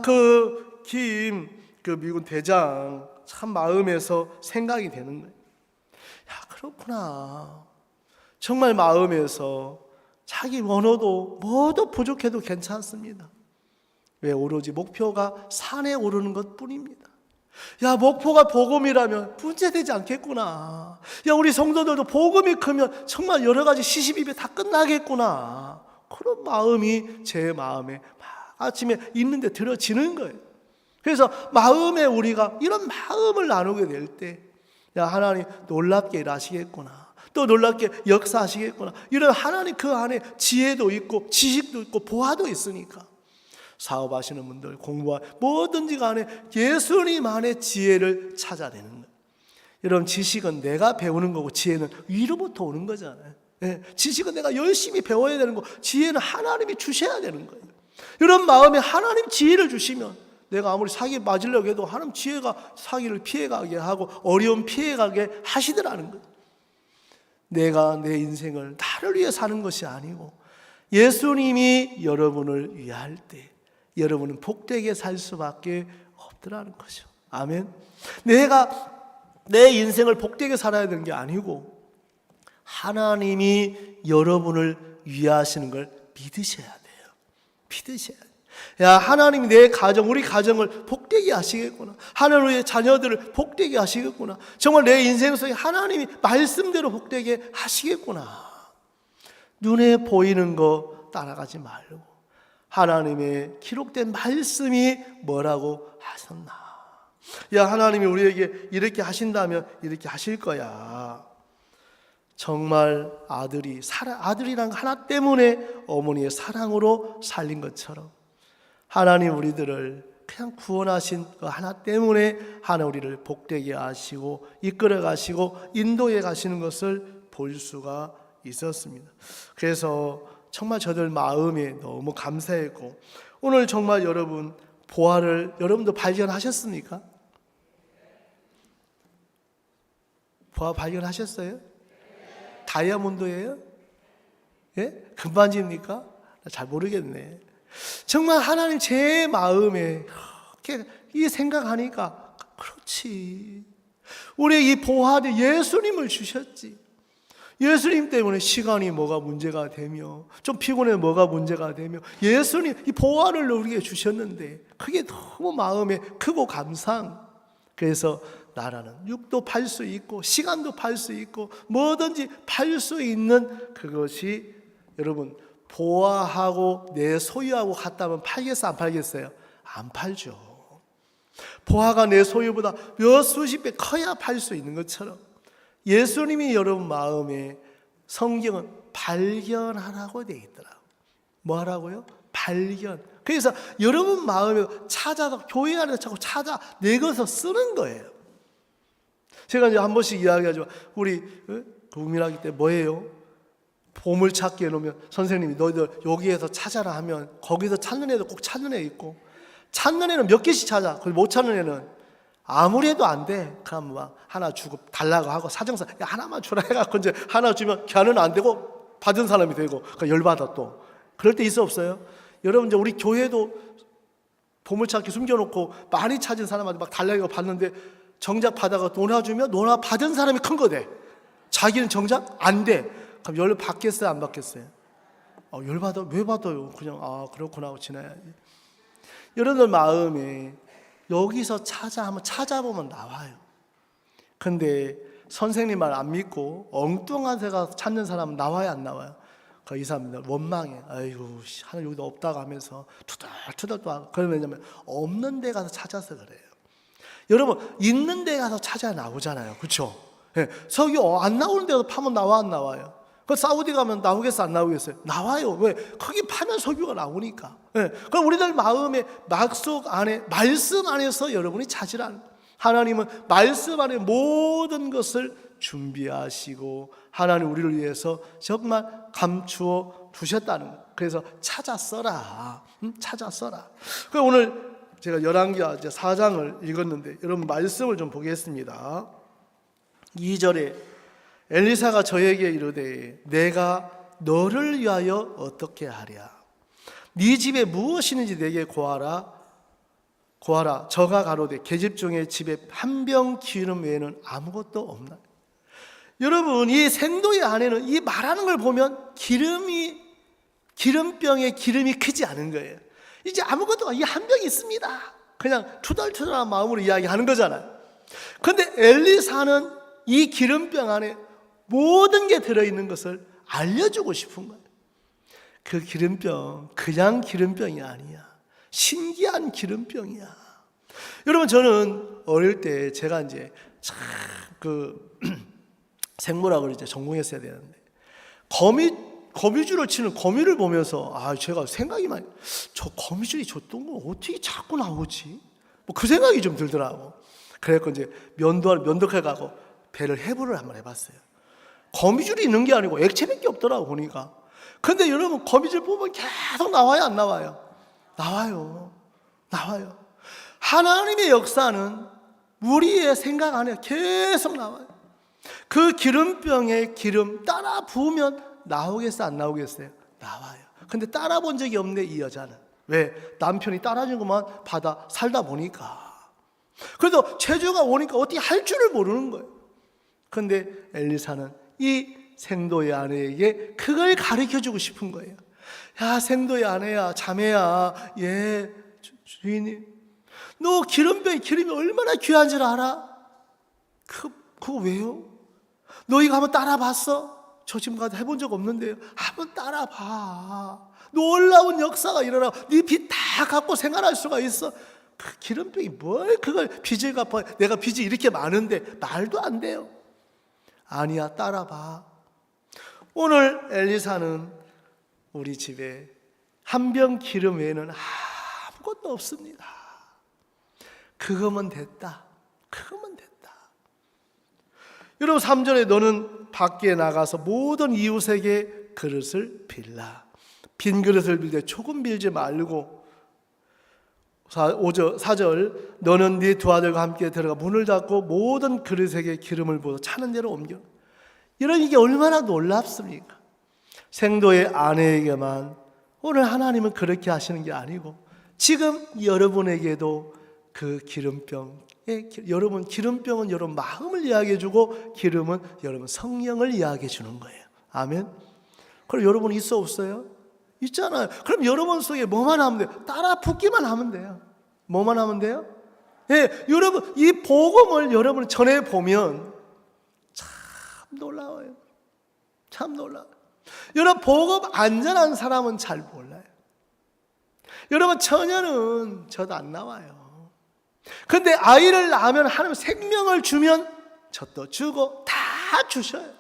그 미군 대장 참 마음에서 생각이 되는 거예요. 야 그렇구나. 정말 마음에서 자기 원호도 뭐도 부족해도 괜찮습니다. 왜? 오로지 목표가 산에 오르는 것 뿐입니다. 야 목표가 복음이라면 문제되지 않겠구나. 야 우리 성도들도 복음이 크면 정말 여러 가지 시시비비 다 끝나겠구나. 그런 마음이 제 마음에 아침에 있는데 들어지는 거예요. 그래서 마음에 우리가 이런 마음을 나누게 될 때 야 하나님 놀랍게 일하시겠구나. 또 놀랍게 역사하시겠구나. 이런 하나님 그 안에 지혜도 있고 지식도 있고 보화도 있으니까 사업하시는 분들 공부하 뭐든지 간에 예수님 안에 지혜를 찾아내는 거예요. 여러분 지식은 내가 배우는 거고 지혜는 위로부터 오는 거잖아요. 네, 지식은 내가 열심히 배워야 되는 거, 지혜는 하나님이 주셔야 되는 거예요. 이런 마음에 하나님 지혜를 주시면 내가 아무리 사기 맞으려고 해도 하나님 지혜가 사기를 피해가게 하고 어려움 피해가게 하시더라는 거예요. 내가 내 인생을 나를 위해 사는 것이 아니고 예수님이 여러분을 위할 때 여러분은 복되게 살 수밖에 없더라는 거죠. 아멘. 내가 내 인생을 복되게 살아야 되는 게 아니고 하나님이 여러분을 위하시는 걸 믿으셔야 돼요. 믿으셔야 돼요. 야, 하나님이 내 가정, 우리 가정을 복되게 하시겠구나. 하나님의 자녀들을 복되게 하시겠구나. 정말 내 인생 속에 하나님이 말씀대로 복되게 하시겠구나. 눈에 보이는 거 따라가지 말고 하나님의 기록된 말씀이 뭐라고 하셨나. 야, 하나님이 우리에게 이렇게 하신다면 이렇게 하실 거야. 정말 아들이란 하나 때문에 어머니의 사랑으로 살린 것처럼 하나님 우리들을 그냥 구원하신 그 하나 때문에 하나 우리를 복되게 하시고 이끌어 가시고 인도해 가시는 것을 볼 수가 있었습니다. 그래서 정말 저들 마음에 너무 감사했고 오늘 정말 여러분 보화를 여러분도 발견하셨습니까? 보화 발견하셨어요? 다이아몬드예요? 예? 금반지입니까? 잘 모르겠네. 정말 하나님 제 마음에 이렇게 이 생각하니까 그렇지. 우리 이 보화를 예수님을 주셨지. 예수님 때문에 시간이 뭐가 문제가 되며 좀 피곤해 뭐가 문제가 되며 예수님 이 보화를 우리에게 주셨는데 그게 너무 마음에 크고 감사한. 그래서 나라는 육도 팔 수 있고 시간도 팔 수 있고 뭐든지 팔 수 있는 그것이 여러분 보화하고 내 소유하고 같다면 팔겠어요? 안 팔겠어요? 안 팔죠. 보화가 내 소유보다 몇 수십 배 커야 팔 수 있는 것처럼 예수님이 여러분 마음에 성경은 발견하라고 되어 있더라고요. 뭐 하라고요? 발견. 그래서 여러분 마음에 찾아서 교회 안에서 자꾸 찾아내서 쓰는 거예요. 제가 이제 한 번씩 이야기하죠. 우리 국민학기 때 뭐예요? 보물찾기 해놓으면 선생님이 너희들 여기에서 찾아라 하면 거기서 찾는 애도 꼭 찾는 애 있고 찾는 애는 몇 개씩 찾아. 그걸 못 찾는 애는 아무리 해도 안 돼. 그럼 막 하나 주고 달라고 하고 사정사 야 하나만 주라 해갖고 이제 하나 주면 걔는 안 되고 받은 사람이 되고 열받아 또. 그럴 때 있어 없어요? 여러분 이제 우리 교회도 보물찾기 숨겨놓고 많이 찾은 사람한테 막 달라고 받는데 정작 받아가 놀아주면 받은 사람이 큰 거대. 자기는 정작 안 돼. 그럼 열 받겠어요? 안 받겠어요? 열 받아? 왜 받아요? 그냥 그렇구나 하고 지나야지. 여러분들 마음에 여기서 한번 찾아보면 나와요. 근데 선생님 말 안 믿고 엉뚱한 데 가서 찾는 사람은 나와요? 안 나와요? 이 사람들 원망해. 아이고 하나 여기도 없다고 하면서 투덜투덜 또 하고. 그러면 왜냐면 없는 데 가서 찾아서 그래요. 여러분 있는 데 가서 찾아 나오잖아요. 그렇죠? 예, 석유 안 나오는 데서 파면 나와 안 나와요? 그 사우디 가면 나오겠어요? 안 나오겠어요? 나와요. 왜? 거기 파면 석유가 나오니까. 예, 그럼 우리들 마음의 막속 안에 말씀 안에서 여러분이 찾으라는. 하나님은 말씀 안에 모든 것을 준비하시고 하나님 우리를 위해서 정말 감추어 두셨다는 거예요. 그래서 찾아 써라. 찾아 써라. 그래서 오늘 제가 열왕기하 4장을 읽었는데 여러분 말씀을 좀 보겠습니다. 2절에 엘리사가 저에게 이르되 내가 너를 위하여 어떻게 하랴. 네 집에 무엇이 있는지 내게 고하라. 저가 가로되 계집 중에 집에 한 병 기름 외에는 아무것도 없나. 여러분 이 생도의 안에는 이 말하는 걸 보면 기름병에 기름이 크지 않은 거예요. 이제 아무것도 이 한 병이 있습니다. 그냥 투덜투덜한 마음으로 이야기하는 거잖아요. 그런데 엘리사는 이 기름병 안에 모든 게 들어있는 것을 알려주고 싶은 거예요. 그 기름병 그냥 기름병이 아니야. 신기한 기름병이야. 여러분 저는 어릴 때 제가 이제 생물학을 이제 전공했어야 되는데 거미줄을 치는 거미를 보면서 제가 생각이 많이 저 거미줄이 줬던 거 어떻게 자꾸 나오지? 그 생각이 좀 들더라고. 그래서 이제 면도해 가고 배를 해부를 한번 해봤어요. 거미줄이 있는 게 아니고 액체밖에 없더라고 보니까. 근데 여러분 거미줄 보면 계속 나와요 안 나와요? 나와요. 하나님의 역사는 우리의 생각 안에 계속 나와요. 그 기름병에 기름 따라 부으면 나오겠어요 안 나오겠어요? 나와요. 근데 따라 본 적이 없네 이 여자는. 왜? 남편이 따라준 것만 받아 살다 보니까. 그래도 체조가 오니까 어떻게 할 줄을 모르는 거예요. 그런데 엘리사는 이 생도의 아내에게 그걸 가르쳐주고 싶은 거예요. 야, 생도의 아내야, 자매야, 예, 주인님, 너 기름병에 기름이 얼마나 귀한 줄 알아? 그거 왜요? 너희가 한번 따라봤어? 저 지금까지 해본 적 없는데요. 한번 따라봐. 놀라운 역사가 일어나. 네 빚 다 갚고 생활할 수가 있어. 그 기름병이 뭘 그걸 빚을 갚아. 내가 빚이 이렇게 많은데 말도 안 돼요. 아니야, 따라봐. 오늘 엘리사는 우리 집에 한 병 기름 외에는 아무것도 없습니다. 그거면 됐다. 그거면 됐다. 여러분 3절에 너는 밖에 나가서 모든 이웃에게 그릇을 빌라. 빈 그릇을 빌되 조금 빌지 말고 4절 너는 네 두 아들과 함께 들어가 문을 닫고 모든 그릇에게 기름을 부어 차는 대로 옮겨. 여러분 이게 얼마나 놀랍습니까? 생도의 아내에게만 오늘 하나님은 그렇게 하시는 게 아니고 지금 여러분에게도 그 기름병에 여러분 기름병은 여러분 마음을 이야기해 주고 기름은 여러분 성령을 이야기해 주는 거예요. 아멘. 그럼 여러분 있어 없어요? 있잖아요. 그럼 여러분 속에 뭐만 하면 돼요? 따라 붓기만 하면 돼요. 뭐만 하면 돼요? 예, 여러분 이 복음을 여러분 전해 보면 참 놀라워요. 참 놀라워요. 여러분 복음 안전한 사람은 잘 몰라요. 여러분 처녀는 저도 안 나와요. 그런데 아이를 낳으면 하나님 생명을 주면 저도 주고 다 주셔요.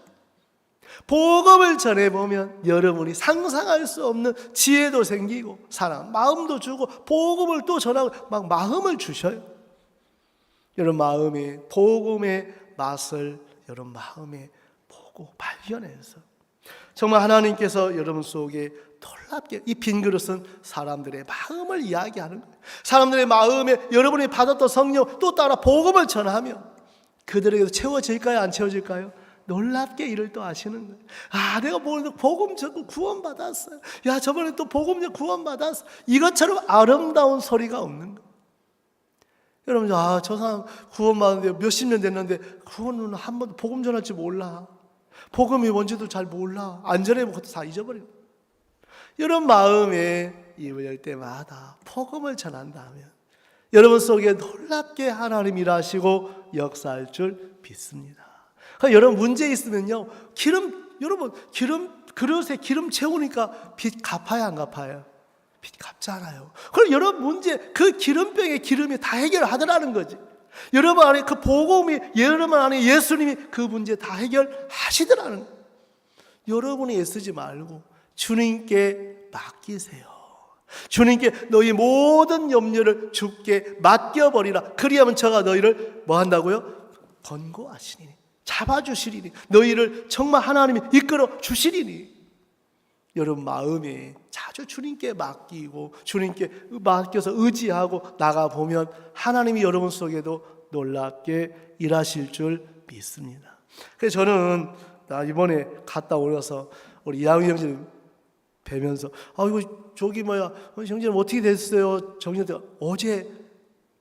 복음을 전해보면 여러분이 상상할 수 없는 지혜도 생기고 사람 마음도 주고 복음을 또 전하고 막 마음을 주셔요. 여러분 마음에 복음의 맛을 여러분 마음에 보고 발견해서 정말 하나님께서 여러분 속에 놀랍게 이 빈 그릇은 사람들의 마음을 이야기하는 거예요. 사람들의 마음에 여러분이 받았던 성령 또 따라 복음을 전하면 그들에게도 채워질까요? 안 채워질까요? 놀랍게 일을 또 하시는 거예요. 아, 내가 오늘 복음 듣고 구원받았어요. 야, 저번에 또 복음 듣고 구원받았어. 이것처럼 아름다운 소리가 없는 거예요. 여러분, 아, 저 사람 구원받았는데 몇십 년 됐는데 구원은 한 번도 복음 전할지 몰라. 복음이 뭔지도 잘 몰라. 안 전해본 것도 다 잊어버려. 이런 마음에 입을 열 때마다 복음을 전한다면 여러분 속에 놀랍게 하나님 일하시고 역사할 줄 믿습니다. 그러니까 여러분 문제 있으면요, 여러분 그릇에 기름 채우니까 빚 갚아야 안 갚아요? 빚 갚잖아요. 그럼 여러분 문제 그 기름병에 기름이 다 해결하더라는 거지. 여러분 안에 그 복음이 여러분 안에 예수님이 그 문제 다 해결하시더라는 거예요. 여러분이 애쓰지 말고 주님께 맡기세요. 주님께 너희 모든 염려를 주께 맡겨버리라. 그리하면 저가 너희를 뭐 한다고요? 권고하시리니, 잡아주시리니, 너희를 정말 하나님이 이끌어 주시리니. 여러분 마음에 자주 주님께 맡기고 주님께 맡겨서 의지하고 나가보면 하나님이 여러분 속에도 놀랍게 일하실 줄 믿습니다. 그래서 저는 이번에 갔다 오셔서 우리 이양희 형님 뵈면서 이거 저기 형제님 어떻게 됐어요? 정년퇴임 어제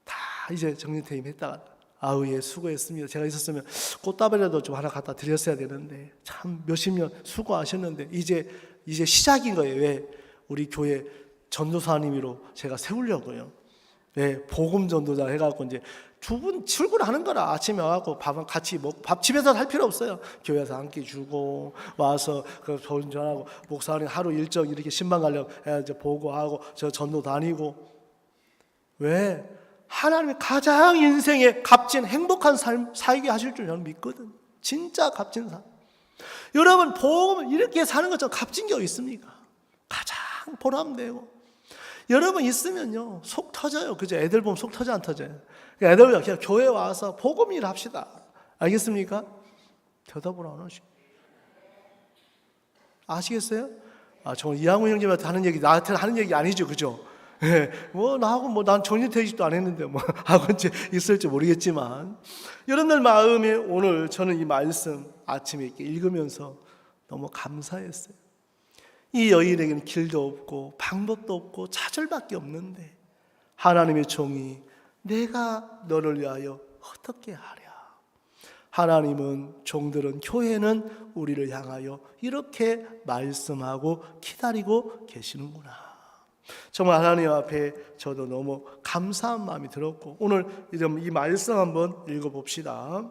다 이제 정년퇴임 했다가 예, 수고했습니다. 제가 있었으면 꽃다발이라도 좀 하나 갖다 드렸어야 되는데 참 몇십 년 수고하셨는데 이제 시작인 거예요. 왜? 우리 교회 전도사님으로 제가 세우려고요. 네, 복음 전도자 해갖고 이제 두 분 출근하는 거라. 아침에 와갖고 밥은 같이 먹고, 밥 집에서 할 필요 없어요. 교회에서 한 끼 주고 와서 그 전하고 목사님 하루 일정 이렇게 신방 가려고 이제 보고하고 저 전도 다니고. 왜? 하나님이 가장 인생에 값진 행복한 삶 살게 하실 줄 저는 믿거든. 진짜 값진 삶. 여러분 복음을 이렇게 사는 것처럼 값진 게 어디 있습니까? 가장 보람되고. 여러분 있으면요 속 터져요. 그죠? 애들 보면 속 터져 안 터져요? 그러니까 애들 그냥 교회 와서 복음 일 합시다. 알겠습니까? 대답을 안 하시. 아시겠어요? 정말 이양훈 형님한테 하는 얘기 나한테 하는 얘기 아니죠, 그죠? 예, 나하고 난 정년퇴직도 안 했는데 하고 이제 있을지 모르겠지만 여러분들 마음에 오늘 저는 이 말씀 아침에 이렇게 읽으면서 너무 감사했어요. 이 여인에게는 길도 없고 방법도 없고 좌절밖에 없는데 하나님의 종이 내가 너를 위하여 어떻게 하랴. 하나님은, 종들은, 교회는 우리를 향하여 이렇게 말씀하고 기다리고 계시는구나. 정말 하나님 앞에 저도 너무 감사한 마음이 들었고, 오늘 이 말씀 한번 읽어봅시다.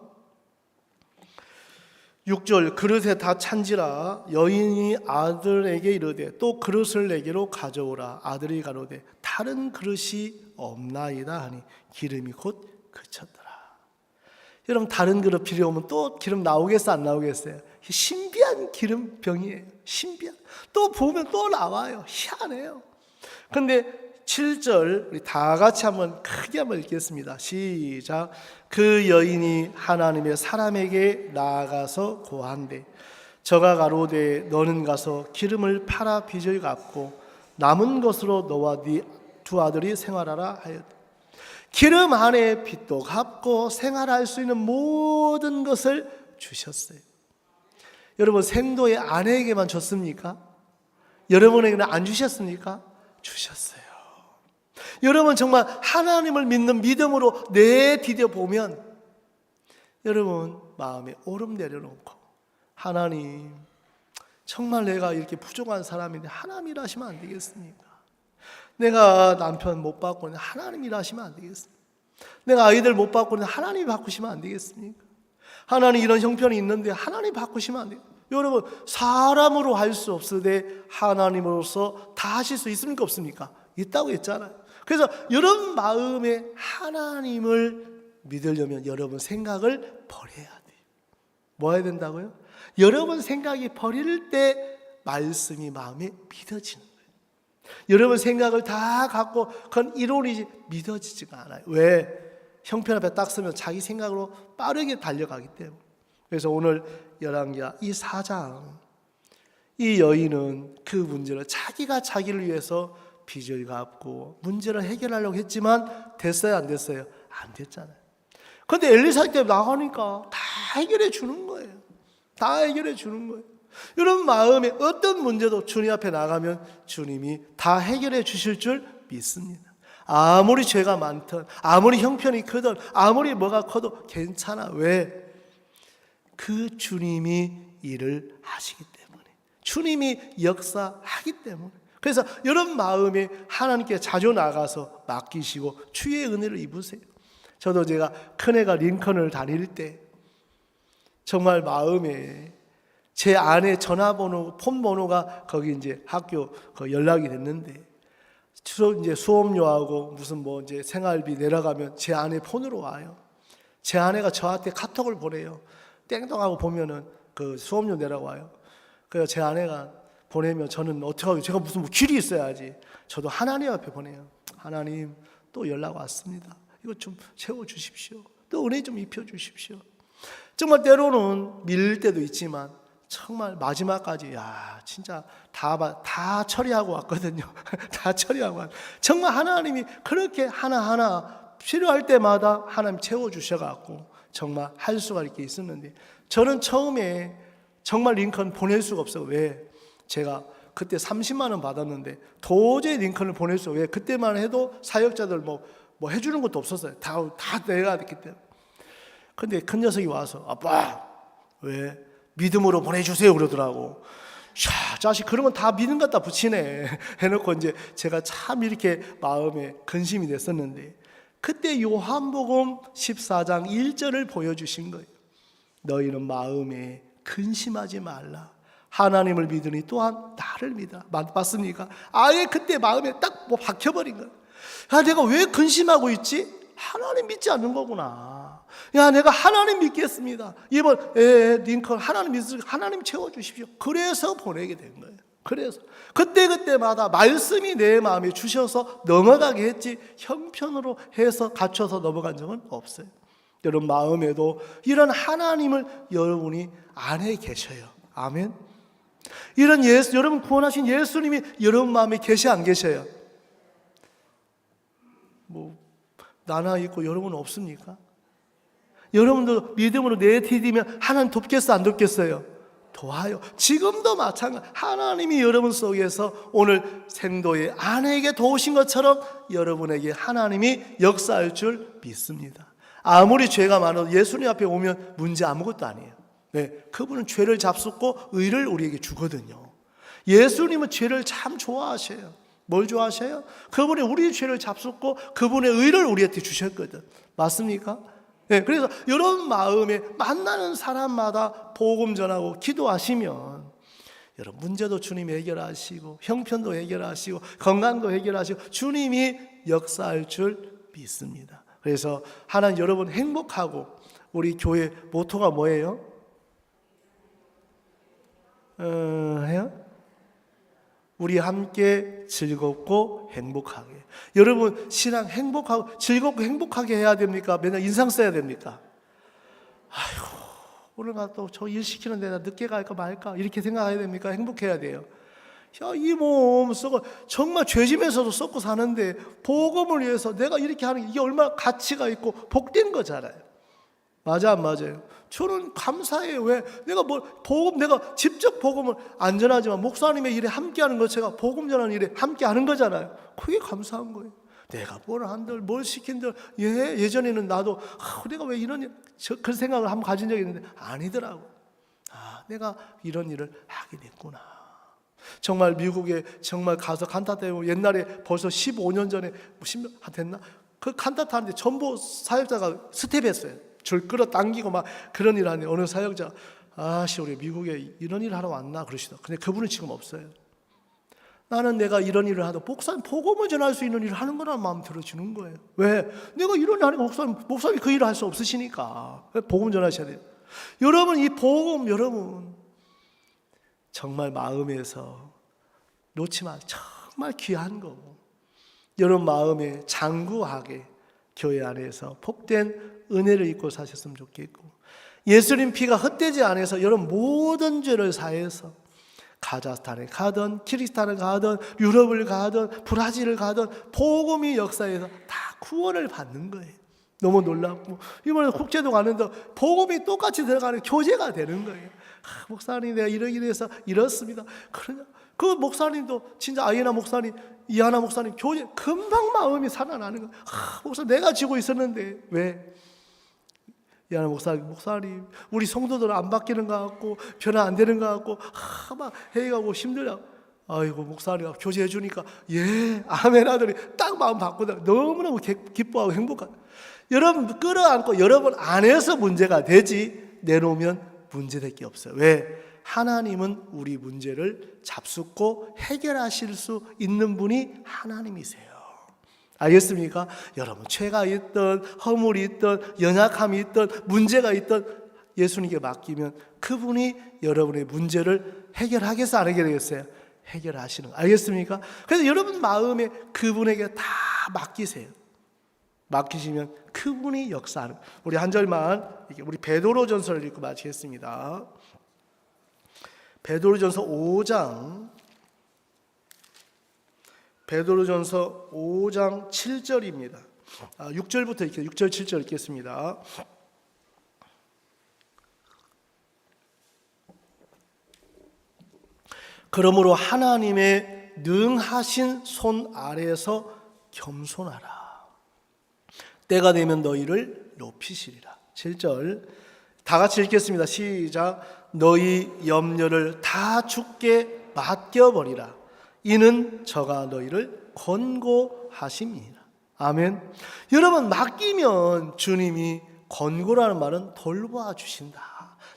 6절, 그릇에 다 찬지라. 여인이 아들에게 이르되 또 그릇을 내게로 가져오라. 아들이 가로되 다른 그릇이 없나이다 하니 기름이 곧 그쳤더라. 여러분, 다른 그릇 필요 없으면 또 기름 나오겠어 안 나오겠어요? 신비한 기름병이에요. 신비한. 또 보면 또 나와요. 희한해요. 근데 7절 우리 다 같이 한번 크게 한번 읽겠습니다. 시작. 그 여인이 하나님의 사람에게 나아가서 고한대 저가 가로되 너는 가서 기름을 팔아 빚을 갚고 남은 것으로 너와 네 두 아들이 생활하라 하였다. 기름 안에 빚도 갚고 생활할 수 있는 모든 것을 주셨어요. 여러분, 생도의 아내에게만 줬습니까? 여러분에게는 안 주셨습니까? 주셨어요. 여러분, 정말 하나님을 믿는 믿음으로 내디뎌 보면 여러분 마음에 오름 내려놓고, 하나님, 정말 내가 이렇게 부족한 사람인데 하나님 일하시면 안 되겠습니까? 내가 남편 못 받고 있는데 하나님 일하시면 안 되겠습니까? 내가 아이들 못 받고 있는데 하나님 바꾸시면 안 되겠습니까? 하나님, 이런 형편이 있는데 하나님 바꾸시면 안 되겠습니까? 여러분, 사람으로 할 수 없으되 하나님으로서 다 하실 수 있습니까? 없습니까? 있다고 했잖아요. 그래서 여러분 마음에 하나님을 믿으려면 여러분 생각을 버려야 돼요. 뭐 해야 된다고요? 여러분 생각이 버릴 때 말씀이 마음에 믿어지는 거예요. 여러분 생각을 다 갖고 그건 이론이지 믿어지지가 않아요. 왜? 형편 앞에 딱 서면 자기 생각으로 빠르게 달려가기 때문에. 그래서 오늘 열왕기하 이 4장, 이 여인은 그 문제를 자기가 자기를 위해서 빚을 갚고 문제를 해결하려고 했지만 됐어요, 안 됐어요? 안 됐잖아요. 그런데 엘리사 때 나가니까 다 해결해 주는 거예요. 다 해결해 주는 거예요. 여러분 마음에 어떤 문제도 주님 앞에 나가면 주님이 다 해결해 주실 줄 믿습니다. 아무리 죄가 많든, 아무리 형편이 크든, 아무리 뭐가 커도 괜찮아. 왜? 그 주님이 일을 하시기 때문에, 주님이 역사하기 때문에. 그래서 여러분 마음에 하나님께 자주 나가서 맡기시고 주의 은혜를 입으세요. 저도 제가 큰애가 링컨을 다닐 때 정말 마음에 제 아내 전화번호, 폰번호가 거기 이제 학교 연락이 됐는데, 이제 수업료하고 무슨 뭐 이제 생활비 내려가면 제 아내 폰으로 와요. 제 아내가 저한테 카톡을 보내요. 땡동하고 보면은 그 수업료 내라고 와요. 그래서 제 아내가 보내면 저는 어떻게 하고, 제가 무슨 뭐 길이 있어야지. 저도 하나님 앞에 보내요. 하나님, 또 연락 왔습니다. 이거 좀 채워주십시오. 또 은혜 좀 입혀주십시오. 정말 때로는 밀릴 때도 있지만 정말 마지막까지 진짜 다 처리하고 왔거든요. 다 처리하고 왔. 정말 하나님이 그렇게 하나하나 필요할 때마다 하나님 채워주셔갖고 정말 할 수가 이렇게 있었는데, 저는 처음에 정말 링컨 보낼 수가 없어요. 왜? 제가 그때 30만 원 받았는데 도저히 링컨을 보낼 수 없어요. 왜? 그때만 해도 사역자들 뭐 해주는 것도 없었어요. 다 내가 됐기 때문에. 근데 큰 녀석이 와서, 아빠, 왜? 믿음으로 보내주세요 그러더라고. 야, 자식 그런 건 다 믿음 갖다 붙이네 해놓고 이제 제가 참 이렇게 마음에 근심이 됐었는데, 그때 요한복음 14장 1절을 보여주신 거예요. 너희는 마음에 근심하지 말라. 하나님을 믿으니 또한 나를 믿어라. 맞습니까? 아예 그때 마음에 딱 뭐 박혀버린 거예요. 야, 내가 왜 근심하고 있지? 하나님 믿지 않는 거구나. 야, 내가 하나님 믿겠습니다. 이번 링컨 하나님 믿으니까 하나님 채워주십시오. 그래서 보내게 된 거예요. 그래서 그때마다 말씀이 내 마음에 주셔서 넘어가게 했지, 형편으로 해서 갖춰서 넘어간 적은 없어요. 여러분 마음에도 이런 하나님을 여러분이 안에 계셔요. 아멘. 이런 여러분 구원하신 예수님이 여러분 마음에 계셔 안 계셔요? 뭐 나나 있고 여러분은 없습니까? 여러분도 믿음으로 내디디면 하나님 돕겠어 안 돕겠어요? 도와요. 지금도 마찬가지. 하나님이 여러분 속에서 오늘 생도의 아내에게 도우신 것처럼 여러분에게 하나님이 역사할 줄 믿습니다. 아무리 죄가 많아도 예수님 앞에 오면 문제 아무것도 아니에요. 네, 그분은 죄를 잡숫고 의를 우리에게 주거든요. 예수님은 죄를 참 좋아하셔요. 뭘 좋아하셔요? 그분이 우리 죄를 잡숫고 그분의 의를 우리한테 주셨거든. 맞습니까? 네, 그래서 이런 마음에 만나는 사람마다 복음 전하고 기도하시면 여러분 문제도 주님이 해결하시고 형편도 해결하시고 건강도 해결하시고 주님이 역사할 줄 믿습니다. 그래서 하나님 여러분 행복하고 우리 교회 모토가 뭐예요? 해요? 우리 함께 즐겁고 행복하게. 여러분 신앙 행복하고 즐겁고 행복하게 해야 됩니까? 맨날 인상 써야 됩니까? 아이고 오늘 또 저 일 시키는데 나 늦게 갈까 말까 이렇게 생각해야 됩니까? 행복해야 돼요. 야, 이 몸 썩어 정말 죄짐에서도 썩고 사는데 복음을 위해서 내가 이렇게 하는 게 이게 얼마나 가치가 있고 복된 거잖아요. 맞아 안 맞아요? 저는 감사해요. 왜? 내가 내가 직접 복음을 안 전하지만 목사님의 일에 함께하는 것 제가 복음 전하는 일에 함께하는 거잖아요. 그게 감사한 거예요. 내가 뭘 시킨들 예전에는 나도 내가 왜 이런 일 그런 생각을 한번 가진 적이 있는데 아니더라고. 내가 이런 일을 하게 됐구나. 정말 미국에 정말 가서 칸타타 배우고 옛날에 벌써 15년 전에 10년 됐나? 그 칸타타 하는데 전부 사역자가 스텝했어요. 줄 끌어당기고 막 그런 일 하는데 어느 사역자 우리 미국에 이런 일 하러 왔나 그러시더라고요. 근데 그분은 지금 없어요. 나는 내가 이런 일을 하도 복음을 전할 수 있는 일을 하는 거라는 마음이 들어지는 거예요. 왜? 내가 이런 일 하니까 목사님이 그 일을 할 수 없으시니까 복음 전하셔야 돼요. 여러분 이 복음 여러분 정말 마음에서 놓지 마. 정말 귀한 거고 여러분 마음에 장구하게 교회 안에서 복된 은혜를 입고 사셨으면 좋겠고 예수님 피가 헛되지 않아서 여러분 모든 죄를 사해서 카자흐스탄에 가든 키르기스탄을 가든 유럽을 가든 브라질을 가든 복음이 역사에서 다 구원을 받는 거예요. 너무 놀랍고 이번에 국제도 가는데 복음이 똑같이 들어가는 교제가 되는 거예요. 목사님 내가 이러기 해서 이렇습니다. 그러냐? 그 목사님도 진짜 아이나 목사님 이하나 목사님 교제 금방 마음이 살아나는 거예요. 목사님 내가 지고 있었는데 왜? 이하나 목사님 우리 성도들은 안 바뀌는 것 같고 변화 안 되는 것 같고 막 회의하고 힘들어. 아이고 목사님 교제해 주니까 아멘 하더니 딱 마음 바꾸다 너무너무 기뻐하고 행복하다. 여러분 끌어안고 여러분 안에서 문제가 되지 내놓으면 문제될 게 없어요. 왜? 하나님은 우리 문제를 잡숫고 해결하실 수 있는 분이 하나님이세요. 알겠습니까? 여러분 죄가 있든 허물이 있든 연약함이 있든 문제가 있든 예수님께 맡기면 그분이 여러분의 문제를 해결하겠어요? 안 해결하겠어요? 해결하시는 거 알겠습니까? 그래서 여러분 마음에 그분에게 다 맡기세요. 맡기시면 그분이 역사하는. 우리 한 절만 우리 베드로전서를 읽고 마치겠습니다. 베드로전서 5장 7절입니다. 6절부터 읽게 6절 7절 읽겠습니다. 그러므로 하나님의 능하신 손 아래에서 겸손하라. 때가 되면 너희를 높이시리라. 7절 다 같이 읽겠습니다. 시작. 너희 염려를 다 주께 맡겨버리라. 이는 저가 너희를 권고하심이니라. 아멘. 여러분 맡기면 주님이 권고라는 말은 돌봐주신다.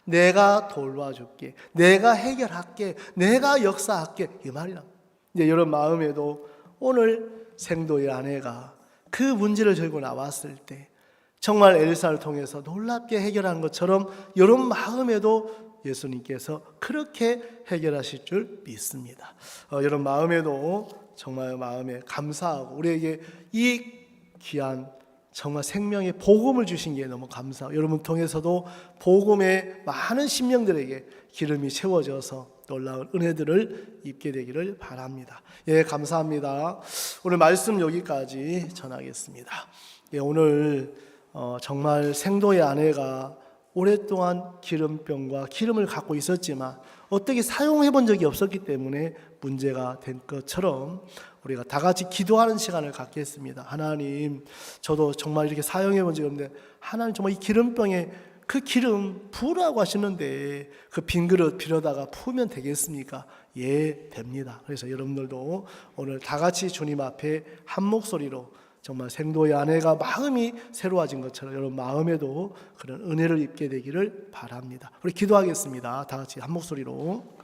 내가 돌봐줄게. 내가 해결할게. 내가 역사할게. 이 말이라. 이제 여러분 마음에도 오늘 생도의 아내가 그 문제를 들고 나왔을 때 정말 엘사를 통해서 놀랍게 해결한 것처럼 여러분 마음에도 예수님께서 그렇게 해결하실 줄 믿습니다. 여러분 마음에도 정말 마음에 감사하고 우리에게 이 귀한 정말 생명의 복음을 주신 게 너무 감사하고 여러분 통해서도 복음의 많은 심령들에게 기름이 채워져서 놀라운 은혜들을 입게 되기를 바랍니다. 감사합니다. 오늘 말씀 여기까지 전하겠습니다. 오늘 정말 생도의 아내가 오랫동안 기름병과 기름을 갖고 있었지만 어떻게 사용해 본 적이 없었기 때문에 문제가 된 것처럼 우리가 다 같이 기도하는 시간을 갖겠습니다. 하나님, 저도 정말 이렇게 사용해 본 적이 없는데 하나님, 정말 이 기름병에 그 기름 부으라고 하시는데 그 빈 그릇 빌어다가 부으면 되겠습니까? 예, 됩니다. 그래서 여러분들도 오늘 다 같이 주님 앞에 한 목소리로 정말 생도의 아내가 마음이 새로워진 것처럼 여러분 마음에도 그런 은혜를 입게 되기를 바랍니다. 우리 기도하겠습니다. 다 같이 한 목소리로.